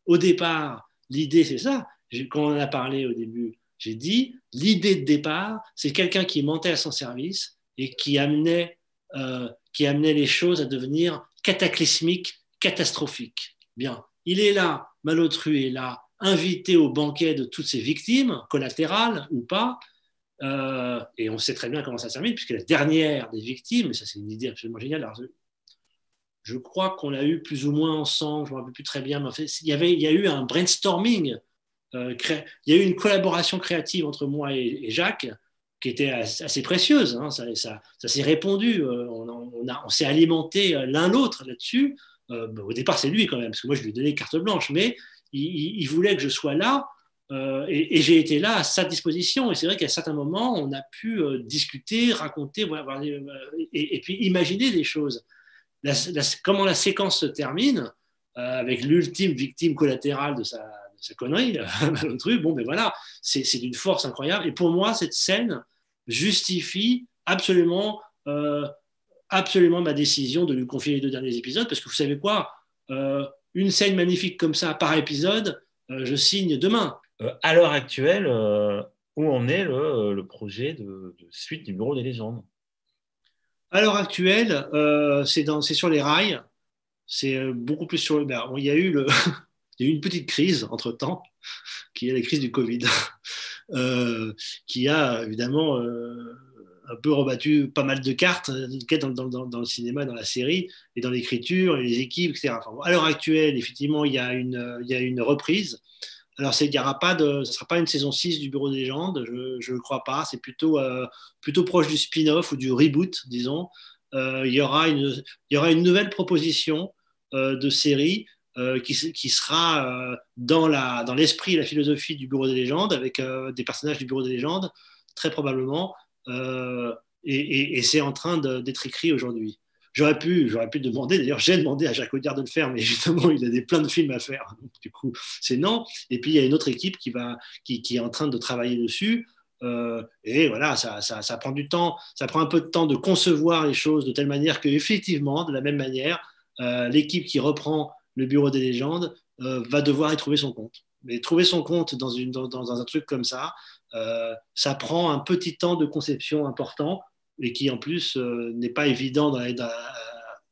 [SPEAKER 2] au départ, l'idée c'est ça. Quand on en a parlé au début, j'ai dit, l'idée de départ, c'est quelqu'un qui mentait à son service et qui amenait les choses à devenir cataclysmiques, catastrophiques. Bien, il est là, Malotru est là, invité au banquet de toutes ses victimes, collatérales ou pas, et on sait très bien comment ça se termine, puisque la dernière des victimes, et ça c'est une idée absolument géniale, alors, je crois qu'on l'a eu plus ou moins ensemble, je ne me rappelle plus très bien, mais en fait, il y a eu un brainstorming, il y a eu une collaboration créative entre moi et Jacques, qui était assez précieuse, hein, ça s'est répondu, on s'est alimenté l'un l'autre là-dessus. Au départ, c'est lui quand même, parce que moi je lui ai donné carte blanche, mais il voulait que je sois là, et j'ai été là à sa disposition. Et c'est vrai qu'à certains moments, on a pu discuter, raconter, et puis imaginer des choses. Comment la séquence se termine, avec l'ultime victime collatérale de sa connerie, Malotru, bon, ben voilà, c'est d'une force incroyable. Et pour moi, cette scène justifie absolument ma décision de lui confier les 2 derniers épisodes, parce que vous savez quoi, une scène magnifique comme ça par épisode, je signe demain.
[SPEAKER 1] À l'heure actuelle, où en est le projet de suite du Bureau des légendes?
[SPEAKER 2] À l'heure actuelle, c'est sur les rails, c'est beaucoup plus sur... il y a eu il y a eu une petite crise entre-temps, qui est la crise du Covid, qui a évidemment un peu rebattu pas mal de cartes dans le cinéma, dans la série, et dans l'écriture, et les équipes, etc. Enfin, à l'heure actuelle, effectivement, il y a une reprise. Alors, ce ne sera pas une saison 6 du Bureau des légendes, je ne crois pas, c'est plutôt proche du spin-off ou du reboot, disons. Il y aura une nouvelle proposition de série qui sera dans l'esprit et la philosophie du Bureau des légendes, avec des personnages du Bureau des légendes, très probablement, et c'est en train d'être écrit aujourd'hui. J'aurais pu demander, d'ailleurs j'ai demandé à Jacques Audiard de le faire, mais justement il a plein de films à faire, donc du coup c'est non. Et puis il y a une autre équipe qui est en train de travailler dessus, et voilà, ça prend du temps, ça prend un peu de temps de concevoir les choses de telle manière qu'effectivement, de la même manière, l'équipe qui reprend le Bureau des légendes va devoir y trouver son compte. Mais trouver son compte dans un truc comme ça prend un petit temps de conception important, et qui en plus n'est pas évident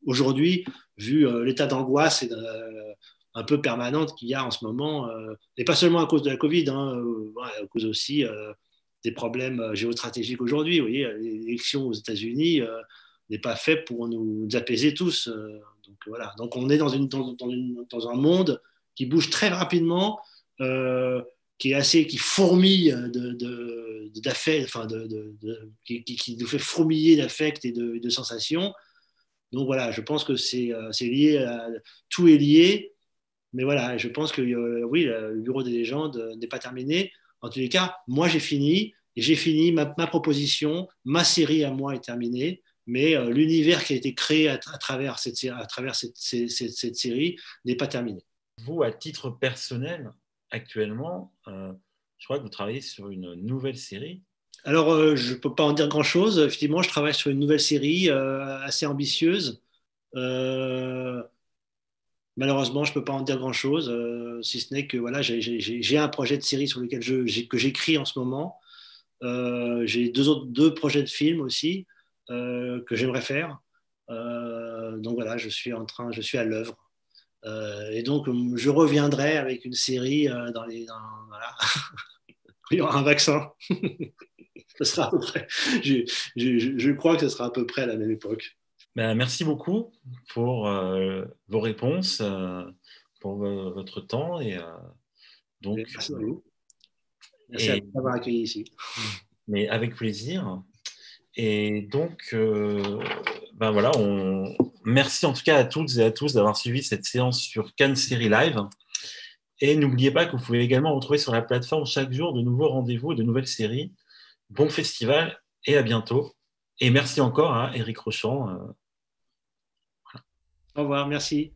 [SPEAKER 2] aujourd'hui, vu l'état d'angoisse un peu permanente qu'il y a en ce moment, et pas seulement à cause de la Covid, hein, à cause aussi des problèmes géostratégiques aujourd'hui. Vous voyez, l'élection aux États-Unis n'est pas faite pour nous apaiser tous. Donc voilà, donc on est dans un monde qui bouge très rapidement, qui fourmille d'affect, qui nous fait fourmiller d'affect et de sensations. Donc voilà, je pense que c'est lié, tout est lié, mais voilà, je pense que oui, le Bureau des légendes n'est pas terminé. En tous les cas, moi j'ai fini ma proposition, ma série à moi est terminée, mais l'univers qui a été créé à travers cette série n'est pas terminé.
[SPEAKER 1] Vous, à titre personnel, actuellement, je crois que vous travaillez sur une nouvelle série.
[SPEAKER 2] Alors, je ne peux pas en dire grand-chose. Effectivement, je travaille sur une nouvelle série assez ambitieuse. Malheureusement, je ne peux pas en dire grand-chose, si ce n'est que voilà, j'ai un projet de série sur lequel que j'écris en ce moment. J'ai deux projets de films aussi que j'aimerais faire. Donc voilà, je suis à l'œuvre. Et donc, je reviendrai avec une série voilà. Il y aura un vaccin. Ça sera à peu près. Je crois que ce sera à peu près à la même époque.
[SPEAKER 1] Ben, merci beaucoup pour vos réponses, pour votre temps. Et, donc,
[SPEAKER 2] merci à vous. Merci à vous d'avoir accueilli ici.
[SPEAKER 1] Mais avec plaisir. Et donc, ben voilà, merci en tout cas à toutes et à tous d'avoir suivi cette séance sur Cannes Série Live. Et n'oubliez pas que vous pouvez également retrouver sur la plateforme chaque jour de nouveaux rendez-vous et de nouvelles séries. Bon festival et à bientôt. Et merci encore à Éric Rochant.
[SPEAKER 2] Au revoir, merci.